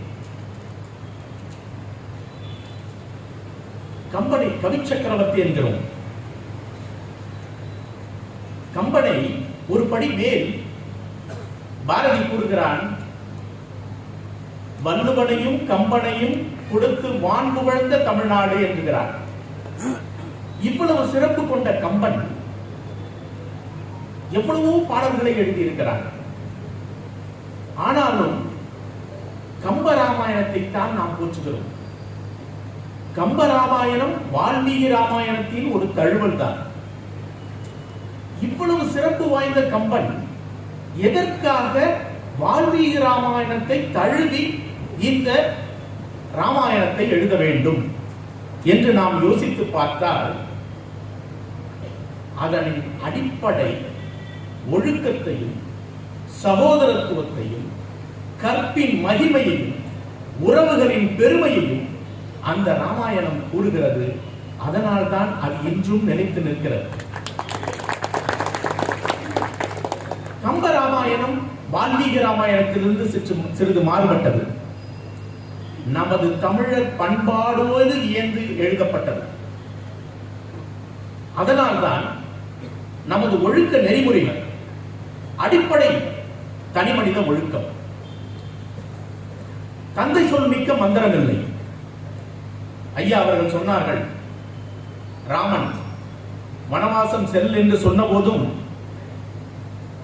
கம்பனை கவி சக்கரவர்த்தி என்கிறோம். கம்பனை ஒரு படி மேல் பாரதி கூறுகிறான், வள்ளுவனையும் கம்பனையும் கொடுத்து வான் புகழ்ந்த தமிழ்நாடு என்கிறார். இவ்வளவு சிறப்பு கொண்ட கம்பன் எவ்வளவோ பாடல்களை எழுதியிருக்கிறார். ஆனாலும் கம்பராமாயணத்தை தான் நாம் போற்றுகிறோம். கம்பராமாயணம் வால்மீகி ராமாயணத்தின் ஒரு தழுவல் தான். இவ்வளவு சிறப்பு வாய்ந்த கம்பன் எதற்காக வால்மீகி ராமாயணத்தை தழுவி இந்த ராமாயணத்தை எழுத வேண்டும் என்று நாம் யோசித்து பார்த்தால் அதனின் அடிப்படை ஒழுக்கத்தையும் சகோதரத்துவத்தையும் கற்பின் மகிமையையும் உறவுகளின் பெருமையையும் அந்த ராமாயணம் கூறுகிறது. அதனால்தான் அது இன்றும் நிலைத்து நிற்கிறது. கம்ப ராமாயணம் வால்மீகி ராமாயணத்திலிருந்து சிறிது மாறுபட்டது. நமது தமிழர் பண்பாடோடு இயந்து எழுதப்பட்டது. அதனால்தான் நமது ஒழுக்க நெறிமுறைகள் அடிப்படை தனிமனித ஒழுக்கம். தந்தை சொல் மிக்க மந்திரம் இல்லை. ஐயா அவர்கள் சொன்னார்கள், ராமன் வனவாசம் செல் என்று சொன்ன போதும்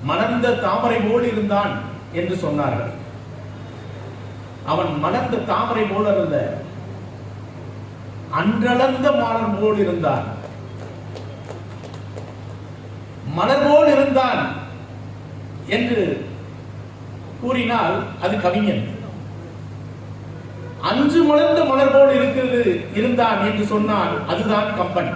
மலர்ந்த தாமரை போல் இருந்தான் என்று சொன்னார்கள். அவன் மலர்ந்த தாமரை போல இருந்த அன்றளந்த மலர் போல் இருந்தான். மலர் போல் இருந்தான் என்று கூறினால் அது கவிஞன். அன்று மலர்ந்த மலர் போல் இருக்கிறது இருந்தான் என்று சொன்னால் அதுதான் கம்பன்.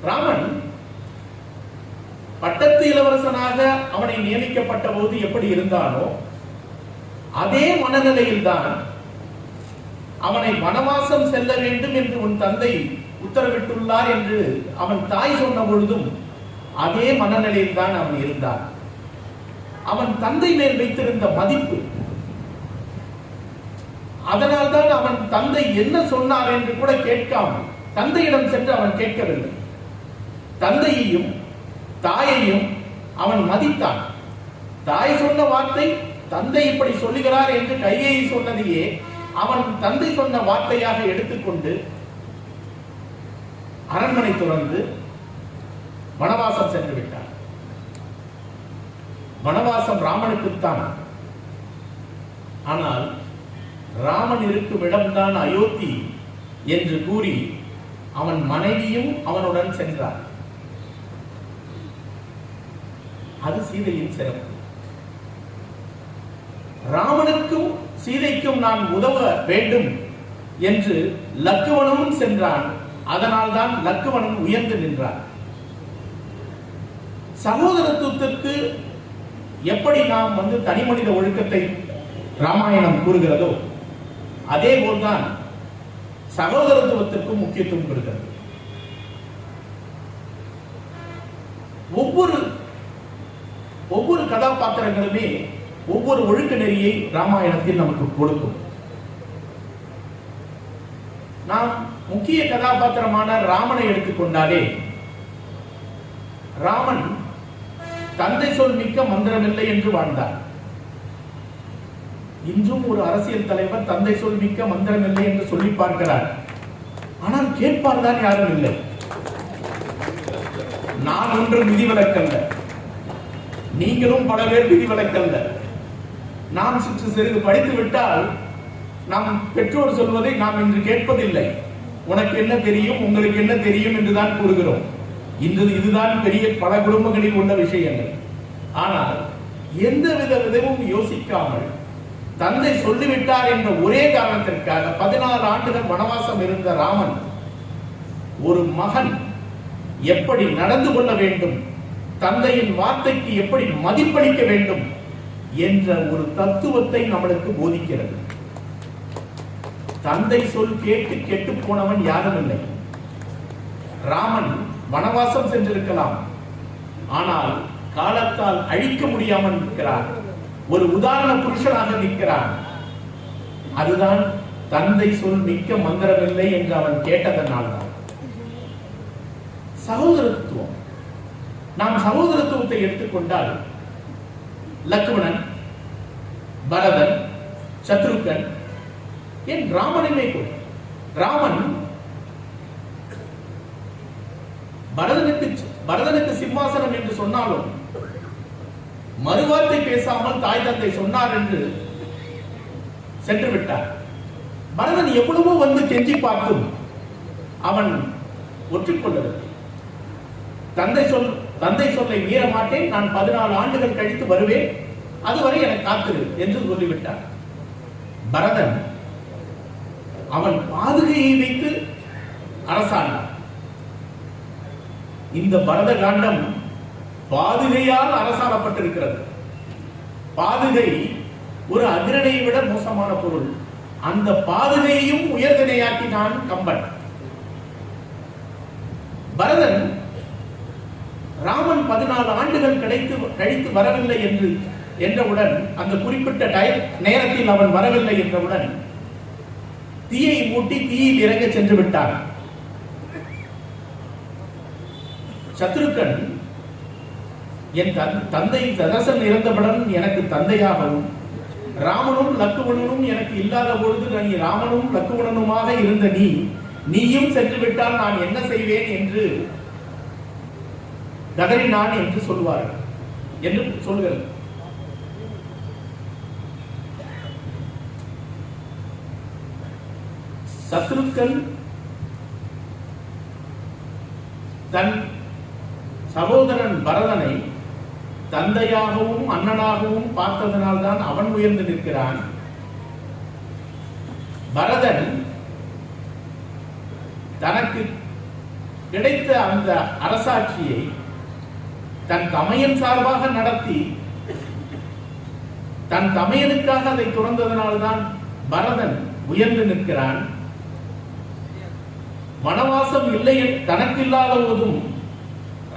ராமன் பட்டத்து இளவரசனாக அவனை நியமிக்கப்பட்ட போது எப்படி இருந்தானோ அதே மனநிலையில் தான் அவனை வனவாசம் செல்ல வேண்டும் என்று உன் தந்தை உத்தரவிட்டுள்ளார் என்று அவன் தாய் சொன்ன பொழுதும் அதே மனநிலையில் தான் அவன் இருந்தான். அவன் தந்தை மேல் வைத்திருந்த மதிப்பு, அதனால்தான் அவன் தந்தை என்ன சொன்னார் என்று கூட கேட்காமல் தந்தையிடம் சென்று அவன் கேட்கவில்லை. தந்தையையும் தாயையும் அவன் மதித்தான். தாய் சொன்ன வார்த்தை தந்தை இப்படி சொல்லுகிறார் என்று கைகேயி சொன்னதையே அவன் தந்தை சொன்ன வார்த்தையாக எடுத்துக்கொண்டு அரண்மனை துறந்து வனவாசம் சென்று விட்டார். வனவாசம் ராமனுக்குத்தான். ஆனால் ராமன் இருக்கும் இடம்தான் அயோத்தி என்று கூறி அவன் மனைவியும் அவனுடன் சென்றார். அது சீதையின் சிறப்பு. ராமனுக்கும் சீதைக்கும் நான் உதவ வேண்டும் என்று லக்குவனும் சென்றான். அதனால்தான் லக்குவனும் உயர்ந்து நின்றான். சகோதரத்துவத்திற்கு எப்படி நாம் தனி மனித ஒழுக்கத்தை ராமாயணம் கூறுகிறதோ அதே போல்தான் சகோதரத்துவத்திற்கும் முக்கியத்துவம் கொடுக்கிறது. ஒவ்வொரு கதாபாத்திரங்களுமே ஒவ்வொரு ஒழுக்க நெறியை ராமாயணத்தில் நமக்கு கொடுக்கும். நாம் முக்கிய கதாபாத்திரமான ராமனை எடுத்துக்கொண்டாலே, ராமன் தந்தை சொல் மிக்க மந்திரமில்லை என்று வாழ்ந்தார். இன்றும் ஒரு அரசியல் தலைவர் தந்தை சொல் மிக்க மந்திரமில்லை என்று சொல்லி பார்க்கிறார். ஆனால் கேட்பார்தான் யாரும் இல்லை. நான் ஒன்று விதிவிலக்கல்ல, நீங்களும் பல பேர் விதிவிலக்கல்ல. நாம் சிறிது படித்து விட்டால் நாம் பெற்றோர் சொல்வதை நாம் இன்று கேட்பதில்லை. உனக்கு என்ன தெரியும், உங்களுக்கு என்ன தெரியும் என்றுதான் கூறுகிறோம். இன்று இதுதான் பெரிய பல குடும்பங்களில் உள்ள விஷயங்கள். ஆனால் எந்த விதமும் யோசிக்காமல் தந்தை சொல்லிவிட்டார் என்ற ஒரே காரணத்திற்காக 14 ஆண்டுகள் வனவாசம் இருந்த ராமன் ஒரு மகன் எப்படி நடந்து கொள்ள வேண்டும், தந்தையின் வார்த்தைக்கு எப்படி மதிப்பளிக்க வேண்டும் என்ற ஒரு தத்துவத்தை நம்மளுக்கு போதிக்கிறது. தந்தை சொல் கேட்டு கெட்டு போனவன் யாரும் இல்லை. ராமன் வனவாசம் சென்றிருக்கலாம், ஆனால் காலத்தால் அழிக்க முடியாமல் நிற்கிறார். ஒரு உதாரண புருஷனாக நிற்கிறான். அதுதான் தந்தை சொல் மிக்க மந்திரமில்லை என்று அவன் கேட்டதனால்தான். சகோதரத்துவம், நாம் சகோதரத்துவத்தை எடுத்துக்கொண்டால் லக்ஷ்மணன், பரதன், சத்ருகன், ஏன் ராமனுமே கூட, ராமன் பரதனுக்கு சிம்மாசனம் என்று சொன்னாலும் மறுவார்த்தை பேசாமல் தாய் தந்தை சொன்னார் என்று சென்று விட்டார். பரதன் எவ்வளவோ கெஞ்சி பார்த்தும் அவன் ஒற்றுக்கொள்ளவில்லை. தந்தை சொல்லை மீற மாட்டேன், நான் 14 ஆண்டுகள் கழித்து வருவேன், அதுவரை எனக்கு காத்திரு என்று சொல்லிவிட்டார். பரதன் அவன் பாதுகையை வைத்து அரசாண்டான். இந்த பரத காண்டம் பாதுகையால் அரசாணப்பட்டிருக்கிறது. பாதுகை ஒரு அதிரணையை விட மோசமான பொருள். அந்த பாதுகையையும் உயர்திணையாக்கினான் கம்பன். பரதன் ராமன் 14 ஆண்டுகள் கழித்து வரவில்லை என்றவுடன், அந்த குறிப்பிட்ட நேரத்தில் அவன் வரவில்லை என்றவுடன் தீயை மூட்டி தீயில் இறங்க சென்று விட்டான். சத்ருகன் என் தந்தை தசரதன் இறந்தவுடன் எனக்கு தந்தையாகவும் ராமனும் லக்குவணனும் எனக்கு இல்லாத பொழுது நீ ராமனும் லக்குவணனுமாக இருந்த நீயும் சென்று விட்டால் நான் என்ன செய்வேன் என்று கதறினான் என்று சொல்வார்கள். என்று சொல்கிறது. சத்ருக்கன் தன் சகோதரன் பரதனை தந்தையாகவும் அண்ணனாகவும் பார்த்ததனால்தான் அவன் உயர்ந்து நிற்கிறான். பரதன் தனக்கு கிடைத்த அந்த அரசாட்சியை தன் தமையன் சார்பாக நடத்தி தன் தமையனுக்காக அதை துறந்ததனால்தான் பரதன் உயர்ந்து நிற்கிறான். வனவாசம் இல்லை தனக்கு இல்லாத போதும்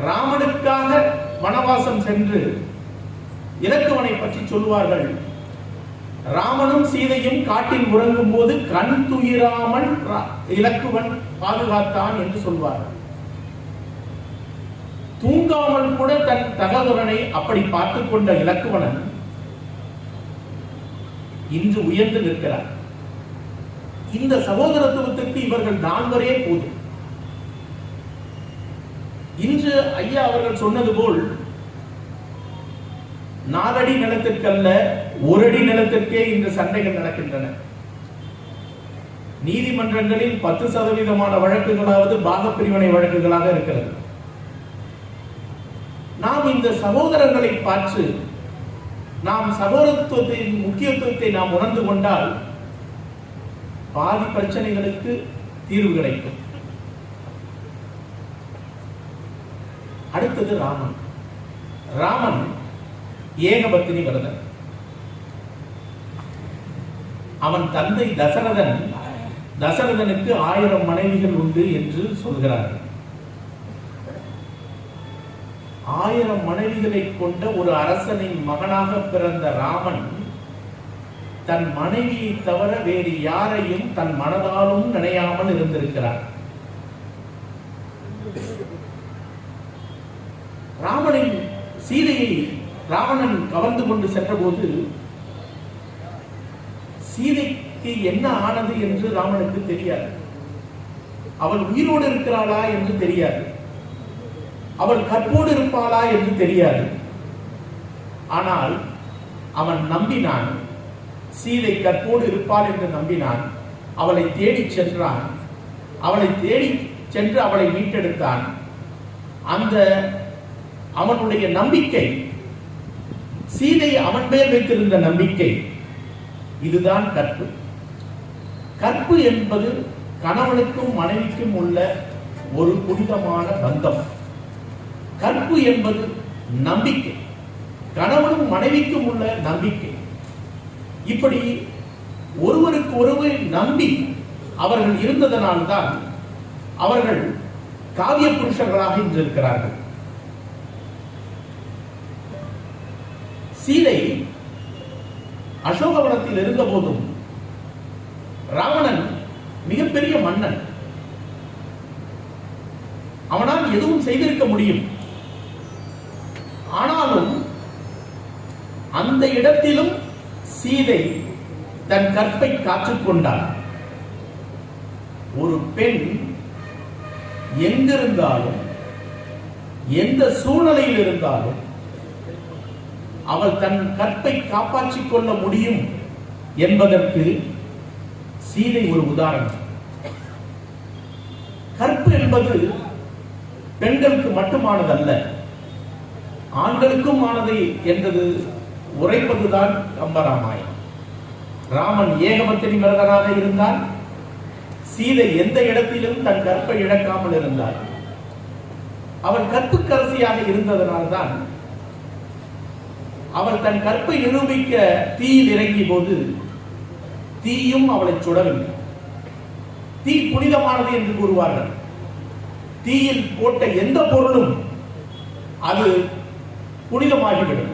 ராமனுக்காக வனவாசம் சென்று இலக்குவனை பற்றி சொல்வார்கள். ராமனும் சீதையும் காட்டில் உறங்கும் போது கண் துயிராமல் இலக்குவன் பாதுகாத்தான் என்று சொல்வார்கள். தூங்காமல் கூட தன் தகவலனை அப்படி பார்த்துக் கொண்ட இலக்குவனன் இன்று உயர்ந்து நிற்கிறார். இந்த சகோதரத்துவத்திற்கு இவர்கள் நால்வரே போதும். இன்று ஐயா அவர்கள் சொன்னது போல் 4 அடி நிலத்திற்கல்ல 1 அடி நிலத்திற்கே இந்த சண்டைகள் நடக்கின்றன. நீதிமன்றங்களில் 10% வழக்குகளாவது பாகப்பிரிவினை வழக்குகளாக இருக்கிறது. நாம் இந்த சகோதரர்களை பார்த்து நாம் சகோதரத்துவத்தின் முக்கியத்துவத்தை நாம் உணர்ந்து கொண்டால் பாதி பிரச்சனைகளுக்கு தீர்வு கிடைக்கும். அடுத்தது ராமன். ராமன் ஏகபத்தினி விரதன். அவன் தந்தை தசரதனுக்கு 1000 மனைவிகள் உண்டு என்று சொல்கிறார்கள். 1000 மனைவிகளை கொண்ட ஒரு அரசனின் மகனாக பிறந்த ராமன் தன் மனைவியை தவிர வேறு யாரையும் தன் மனதாலும் நினையாமல் இருந்திருக்கிறார். ராமனின் சீதையை ராவணன் கவர்ந்து கொண்டு சென்ற போது சீதைக்கு என்ன ஆனது என்று ராமனுக்கு தெரியாது. அவள் உயிரோடு இருக்கிறாளா என்று தெரியாது. அவள் கற்போடு இருப்பாளா என்று தெரியாது. ஆனால் அவன் நம்பினான். சீதை கற்போடு இருப்பாள் என்று நம்பினான். அவளை தேடி சென்றான். அவளை தேடி சென்று அவளை மீட்டெடுத்தான். அந்த அவனுடைய நம்பிக்கை, சீதை அவன் மேல் வைத்திருந்த நம்பிக்கை, இதுதான் கற்பு. கற்பு என்பது கணவனுக்கும் மனைவிக்கும் உள்ள ஒரு புனிதமான பந்தம். கற்பு என்பது நம்பிக்கை, கணவனும் மனைவிக்கும் உள்ள நம்பிக்கை. இப்படி ஒருவருக்கு ஒருவர் நம்பி அவர்கள் இருந்ததனால்தான் அவர்கள் காவிய புருஷர்களாக இன்றிருக்கிறார்கள். சீதை அசோகவனத்தில் இருந்த போதும் ராவணன் மிகப்பெரிய மன்னன். அவனால் எதுவும் செய்திருக்க முடியும். ஆனாலும் அந்த இடத்திலும் சீதை தன் கற்பை காற்றுக்கொண்டார். ஒரு பெண் எங்கிருந்தாலும் எந்த சூழ்நிலையில் இருந்தாலும் அவள் தன் கற்பை காப்பாற்றிக் கொள்ள முடியும் என்பதற்கு சீதை ஒரு உதாரணம். கற்பு என்பது பெண்களுக்கு மட்டுமானதல்ல, ஆண்களுக்கும் ஆனது என்றது உரைப்பதுதான் கம்பராமாயணம். ராமன் ஏகபத்தினி விரதனாக இருந்தால், சீதை எந்த இடத்திலும் தன் கற்பை இழக்காமல் இருந்தாள். அவள் கற்புக்கரசியாக இருந்ததனால்தான் அவள் தன் கற்பை நிரூபிக்க தீயில் இறங்கிய போது தீயும் அவளை சுடவில்லை. தீ புனிதமானது என்று கூறுவார்கள். தீயில் போட்ட எந்த பொருளும் அது புனிதமாகிவிடும்,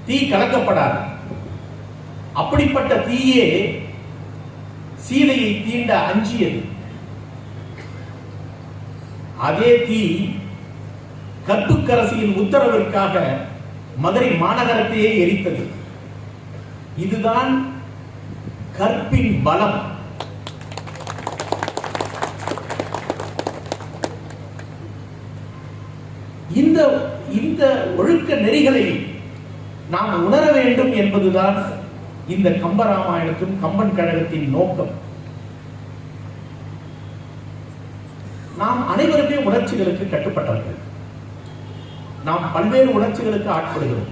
தீ கலக்கப்படாது. அப்படிப்பட்ட தீயே சீதையை தீண்ட அஞ்சியது. அதே தீ கற்புக்கரசியின் உத்தரவிற்காக மதுரை மாநகரத்தையே எரித்தது. இதுதான் கற்பின் பலம். இந்த இந்த ஒழுக்க நெறிகளை நாம் உணர வேண்டும் என்பதுதான் இந்த கம்பராமாயணத்தும் கம்பன் கழகத்தின் நோக்கம். நாம் அனைவருமே உணர்ச்சிகளுக்கு கட்டுப்பட்டவர்கள். நாம் பல்வேறு உணர்ச்சிகளுக்கு ஆட்படுகிறோம்.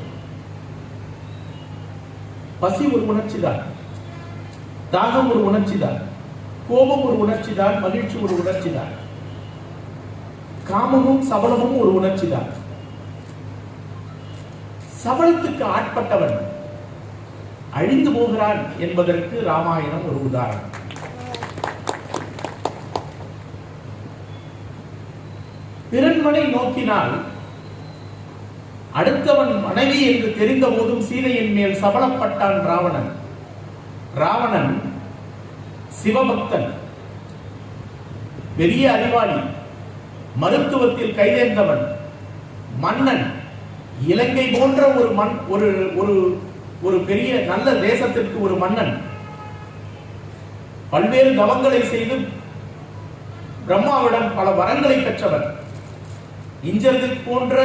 பசி ஒரு உணர்ச்சி தான், தாகம் ஒரு உணர்ச்சி தான், கோபம் ஒரு உணர்ச்சி தான், மகிழ்ச்சி ஒரு உணர்ச்சி தான், காமமும் சபலமும் ஒரு உணர்ச்சி தான். சபலத்துக்கு ஆட்பட்டவன் அழிந்து போகிறான் என்பதற்கு ராமாயணம் ஒரு உதாரணம். பிறன்மனை நோக்கினால் அடுத்தவன் மனைவி என்று தெரிந்த போதும் சீதையின் மேல் சபலப்பட்டான் ராவணன். ராவணன் சிவபக்தன், பெரிய அறிவாளி, மருத்துவத்தில் கைதேர்ந்தவன், மன்னன், இலங்கை போன்ற ஒரு பெரிய நல்ல தேசத்திற்கு ஒரு மன்னன், பல்வேறு தவங்களை செய்து பிரம்மாவிடம் பல வரங்களை பெற்றவன், இந்திரஜித் போன்ற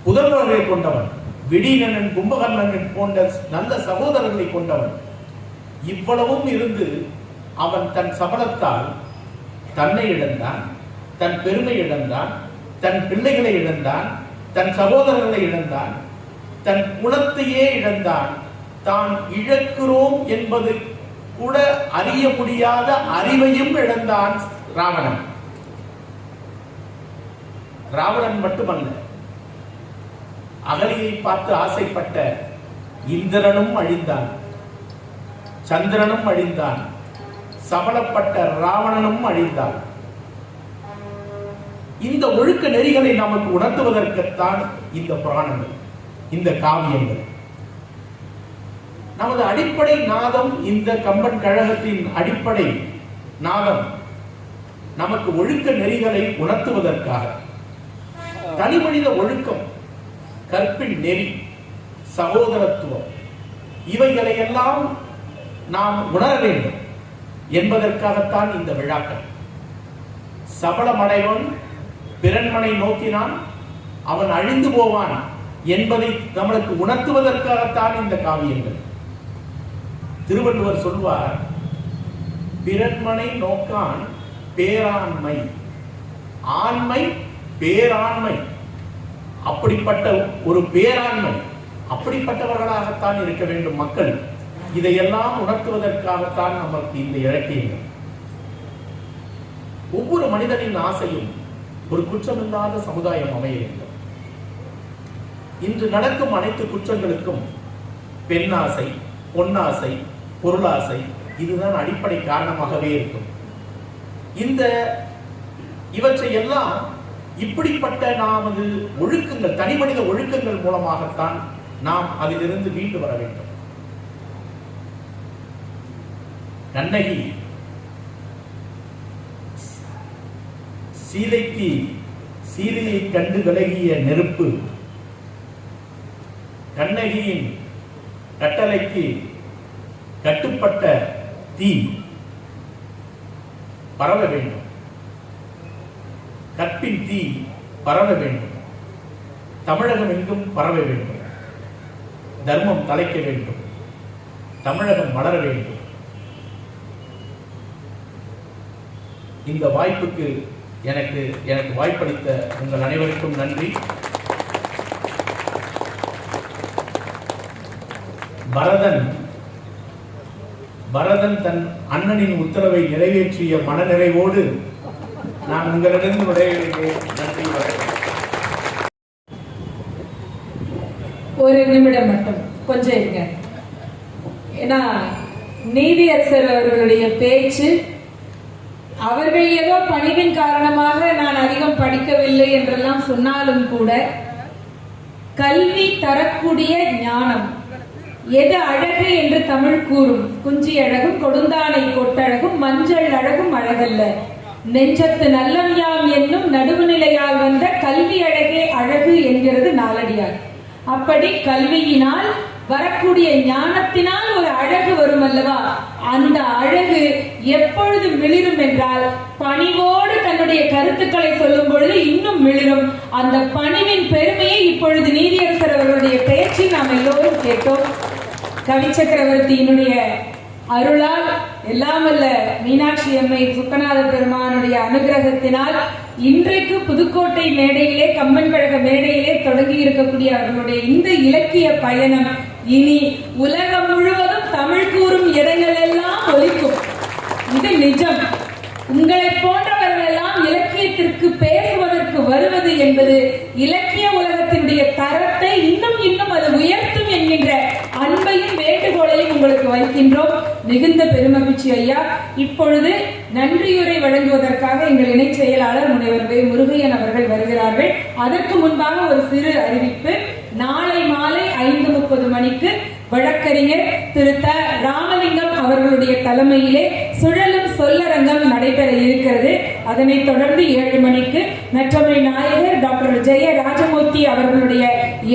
புதல்வர்களை கொண்டவன், விடீனன், கும்பகர்ணன் போன்ற நல்ல சகோதரர்களை கொண்டவன். இவ்வளவும் இருந்து அவன் தன் சபலத்தால் தன்னை இழந்தான், தன் பெருமை இழந்தான், தன் பிள்ளைகளை இழந்தான், தன் சகோதரர்களை இழந்தான், தன் குலத்தையே இழந்தான். தான் இழக்கிறோம் என்பது கூட அறிய முடியாத அறிவையும் இழந்தான் ராவணன். ராவணன் மட்டுமல்ல, அகலியை பார்த்து ஆசைப்பட்ட இந்திரனும் அழிந்தான், சந்திரனும் அழிந்தான், சபலப்பட்ட ராவணனும் அழிந்தான். இந்த ஒழுக்க நெறிகளை நமக்கு உணர்த்துவதற்குத்தான் இந்த புராணங்கள், இந்த காவியங்கள். நமது அடிப்படை நாதம், இந்த கம்பன் கழகத்தின் அடிப்படை நாதம் நமக்கு ஒழுக்க நெறிகளை உணர்த்துவதற்காக. தனிமனித ஒழுக்கம், கற்பின் நெறி, சகோதரத்துவம், இவைகளை எல்லாம் நாம் உணர வேண்டும் என்பதற்காகத்தான் இந்த விழாக்கள். சபலமடைவன் பிறன்மனை நோக்கினான், அவன் அழிந்து போவான் என்பதை நம்மளுக்கு உணர்த்துவதற்காகத்தான் இந்த காவியங்கள். திருவள்ளுவர் சொல்வார், பிறன்மனை நோக்கான் பேராண்மை, ஆண்மை பேராண்மை. அப்படிப்பட்ட ஒரு பேராண்மை, அப்படிப்பட்டவர்களாகத்தான் இருக்க வேண்டும் மக்கள். இதையெல்லாம் உணர்த்துவதற்காகத்தான் நமக்கு இந்த இலக்கியங்கள். ஒவ்வொரு மனிதனின் ஆசையும் ஒரு குற்றமில்லாத சமுதாயம் அமைய வேண்டும். இன்று நடக்கும் அனைத்து குற்றங்களுக்கும் பெண்ணாசை, பொன்னாசை, பொருளாசை, இதுதான் அடிப்படை காரணமாகவே இருக்கும். இவற்றை எல்லாம் இப்படிப்பட்ட நமது ஒழுக்கங்கள், தனிமனித ஒழுக்கங்கள் மூலமாகத்தான் நாம் அதிலிருந்து மீண்டு வர வேண்டும். கண்ணகி சீதையை கண்டு விலகிய நெருப்பு கண்ணகியின் கட்டளைக்கு கட்டுப்பட்ட தீ பரவ வேண்டும். கற்பின் தீ பரவ வேண்டும். தமிழகம் எங்கும் பரவ வேண்டும். தர்மம் தலைக்க வேண்டும். தமிழகம் வளர வேண்டும். இந்த வாய்ப்புக்கு எனக்கு வாய்ப்பளித்த உங்கள் அனைவருக்கும் நன்றி. பரதன் தன் அண்ணனின் உத்தரவை நிறைவேற்றிய மனநிறைவோடு நான் உங்களிடம் நன்றி.
ஒரு நிமிடம் மட்டும் கொஞ்சம் இருங்க. ஏன்னா நீதியரசர் அவர்களுடைய பேச்சு, அவர்கள் ஏதோ பணிவின் காரணமாக நான் அதிகம் படிக்கவில்லை என்றெல்லாம் சொன்னாலும் கூட, கல்வி தரக்கூடிய ஞானம் எது அழகு என்று தமிழ் கூறும். குஞ்சி அழகும் கொடுந்தானை கொட்டழகும் மஞ்சள் அழகும் அழகல்ல, நெஞ்சத்து நல்லம் யாம் என்னும் நடுவுநிலையால் வந்த கல்வி அழகே அழகு என்கிறது நாலடியார். அப்படி கல்வியினால் வரக்கூடிய ஞானத்தினால் ஒரு அழகு வரும் அல்லவா, அந்த அழகு எப்பொழுது மிளிரும் என்றால் பணிவோடு தன்னுடைய கருத்துக்களை சொல்லும் பொழுது இன்னும் மிளிரும். அந்த பணிவின் பெருமையை இப்பொழுது நீதியரசர் அவர்களுடைய பேச்சு நாம் எல்லோரும் கேட்டோம். கவி சக்கரவர்த்தியினுடைய அருளால் எல்லாமல்ல மீனாட்சி அம்மை சுக்கநாத பெருமானுடைய அனுகிரகத்தினால் இன்றைக்கு புதுக்கோட்டை மேடையிலே கம்பன் கழக மேடையிலே தொடங்கி இருக்கக்கூடிய அவர்களுடைய இந்த இலக்கிய பயணம் இனி உலகம் முழுவதும் தமிழ் கூறும் இடங்கள் எல்லாம் ஒலிக்கும். இது நிஜம். உங்களை போன்றவர்கள் எல்லாம் இலக்கியத்திற்கு பேசுவதற்கு வருவது என்பது இலக்கிய உலகத்தினுடைய தரத்தை இன்னும் இன்னும் அது உயர்த்தும் என்கின்ற அன்பையும் வேண்டுகோளையும் உங்களுக்கு வைக்கின்றோம். மிகுந்த பெருமகிழ்ச்சி ஐயா. இப்பொழுது நன்றியுரை வழங்குவதற்காக எங்கள் இணை செயலாளர் முனைவர் வே. முருகையன் அவர்கள் வருகிறார்கள். அதற்கு முன்பாக ஒரு சிறு அறிவிப்பு. நாளை மாலை 5:30 மணிக்கு வழக்கறிஞர் திரு த. ராமலிங்கம் அவர்களுடைய தலைமையிலே சுழலும் சொல்லரங்கம் நடைபெற இருக்கிறது. அதனைத் தொடர்ந்து 7 மணிக்கு நற்றமிழ் நாயகர் டாக்டர் ஜெய ராஜமூர்த்தி அவர்களுடைய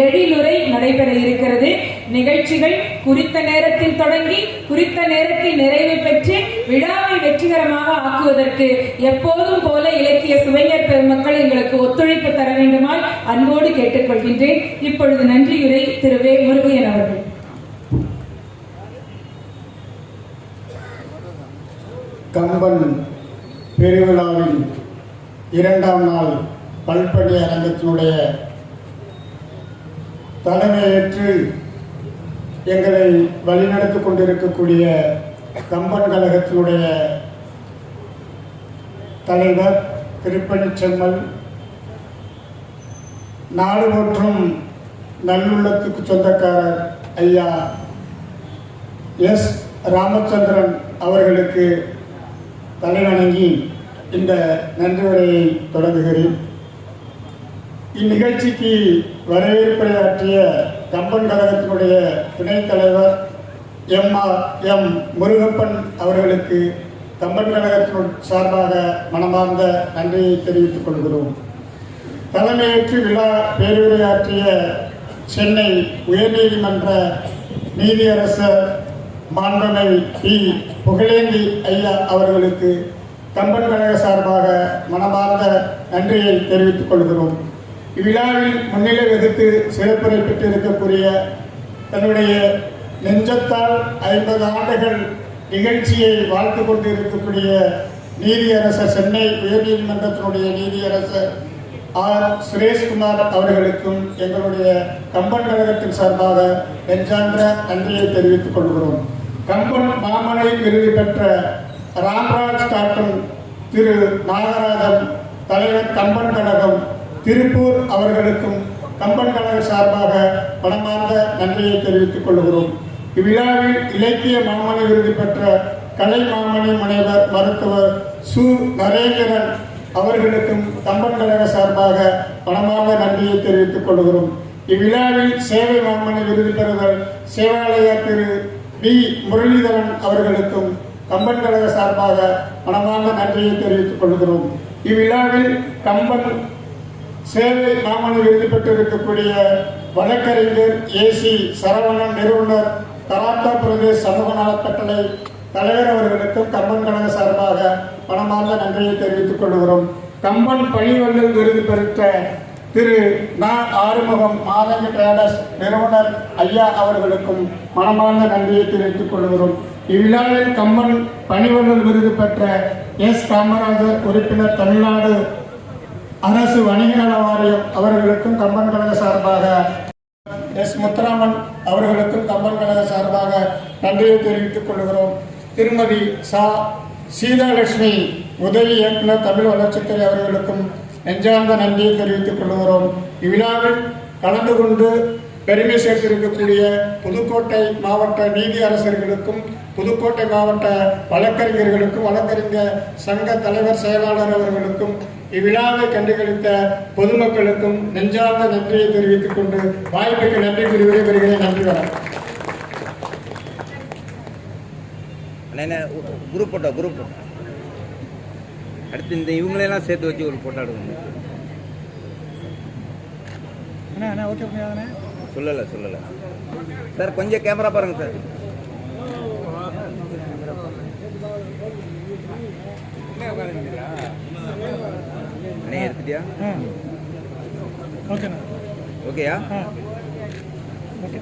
எழிலுரை நடைபெற இருக்கிறது. நிகழ்ச்சிகள் குறித்த நேரத்தில் தொடங்கி குறித்த நேரத்தில் நிறைவு பெற்று விழாவை வெற்றிகரமாக ஆக்குவதற்கு எப்போதும் போல இலக்கிய சுவைஞர் பெருமக்கள் எங்களுக்கு ஒத்துழைப்பு தர வேண்டுமாய் அன்போடு கேட்டுக்கொள்கின்றேன். இப்பொழுது நன்றியுரை திரு வே. முருகையன் அவர்கள்.
கம்பன் பெருவிழாவின் 2ஆம் நாள் பல்பணி அரங்கத்தினுடைய தலைமையேற்று எங்களை வழிநடத்திக் கொண்டிருக்கக்கூடிய கம்பன் கழகத்தினுடைய தலைவர் திருப்பணிச்செம்மல், நாடு போற்றும் நல்லுள்ளத்துக்கு சொந்தக்காரர் ஐயா எஸ். ராமச்சந்திரன் அவர்களுக்கு தலைவணங்கி இந்த நன்றி உரையை தொடங்குகிறேன். இந்நிகழ்ச்சிக்கு வரவேற்புரையாற்றிய கம்பன் கழகத்தினுடைய துணைத் தலைவர் எம். முருகப்பன் அவர்களுக்கு கம்பன் கழகத்தின் சார்பாக மனமார்ந்த நன்றியை தெரிவித்துக் கொள்கிறோம். தலைமையேற்று விழா பேருரையாற்றிய சென்னை உயர்நீதிமன்ற நீதியரசர் மாண்புமை பி. புகழேந்தி ஐயா அவர்களுக்கு கம்பன் கழக சார்பாக மனமார்ந்த நன்றியை தெரிவித்துக் கொள்கிறோம். இவ்விழாவில் முன்னிலை வகித்து சிறப்புரை பெற்றிருக்கக்கூடிய தன்னுடைய நெஞ்சத்தால் 50 ஆண்டுகள் நிகழ்ச்சியை வாழ்த்து கொண்டு இருக்கக்கூடிய நீதியரசர் சென்னை உயர்நீதிமன்றத்தினுடைய நீதியரசர் ஆர். சுரேஷ்குமார் அவர்களுக்கும் எங்களுடைய கம்பன் கழகத்தின் சார்பாக நெஞ்சார்ந்த நன்றியை தெரிவித்துக் கொள்கிறோம். கம்பன் மாமனை விருது பெற்ற ராம்ராஜ் காட்டும் திரு நாகராஜன் தலைவர் கம்பன் கழகம் திருப்பூர் அவர்களுக்கும் கம்பன் கழக சார்பாக மனமார்ந்த நன்றியை தெரிவித்துக் கொள்கிறோம். இவ்விழாவில் இலக்கிய மாமணி விருது பெற்ற கலை மாமணி முனைவர் மருத்துவர் சு. நரேந்திரன் அவர்களுக்கும் கம்பன் கழக சார்பாக மனமார்ந்த நன்றியை தெரிவித்துக் கொள்கிறோம். இவ்விழாவில் சேவை மாமணி விருது பெறுதல் சேவாலய திரு டி. முரளிதரன் அவர்களுக்கும் கம்பன் கழக சார்பாக மனமார்ந்த நன்றியை தெரிவித்துக் கொள்கிறோம். இவ்விழாவில் கம்பன் சேவை மாமணி விருது பெற்றிருக்கக்கூடிய வழக்கறிஞர் ஏ.சி. சரவணன் நிறுவனர் கராத்தா பிரதேச சமூக நலக்கட்டளை தலைவர் அவர்களுக்கும் கம்பன் கழக சார்பாக மனமார்ந்த நன்றியை தெரிவித்துக் கொள்கிறோம். கம்பன் பணிவள்ளல் விருது பெற்ற திரு ந. ஆறுமுகம் மாதங்க டிரேடர்ஸ் நிறுவனர் ஐயா அவர்களுக்கும் மனமார்ந்த நன்றியை தெரிவித்துக் கொள்கிறோம். இவ்விழாவில் கம்பன் பணிவள்ளல் விருது பெற்ற எஸ். காமராஜர் உறுப்பினர் தமிழ்நாடு அரசு வணிக நல வாரியம் அவர்களுக்கும் கம்பன் கழக சார்பாக எஸ். முத்துராமன் அவர்களுக்கும் கம்பன் கழக சார்பாக நன்றியை தெரிவித்துக் கொள்கிறோம். திருமதி சா. சீதாலட்சுமி உதவி இயக்குனர் தமிழ் வளர்ச்சித்துறை அவர்களுக்கும் நெஞ்சார்ந்த நன்றியை தெரிவித்துக் கொள்கிறோம். இவ்விழாவில் கலந்து கொண்டு பெருமை சேர்த்திருக்கக்கூடிய புதுக்கோட்டை மாவட்ட நீதி அரசர்களுக்கும் புதுக்கோட்டை மாவட்ட வழக்கறிஞர்களுக்கும் வழக்கறிஞர் சங்க தலைவர் செயலாளர் அவர்களுக்கும் இவ்விழாவை கண்டுகளித்த பொதுமக்களுக்கும் நெஞ்சார்ந்த நன்றியை தெரிவித்துக் கொண்டு வாய்ப்புக்கு நன்றி கூறி விடைபெறுகிறேன். நன்றி வணக்கம்.
குரூப் போட்டோ அடுத்து இந்த இவங்களெல்லாம் சேர்த்து வச்சு ஒரு போட்டோ எடுக்கணும்.
ஓகே
சொல்லலை சார். கொஞ்சம் கேமரா பாருங்க சார். அண்ணே எடுத்துட்டியா?
ஓகேண்ணா.
ஓகேயா?
ஓகே.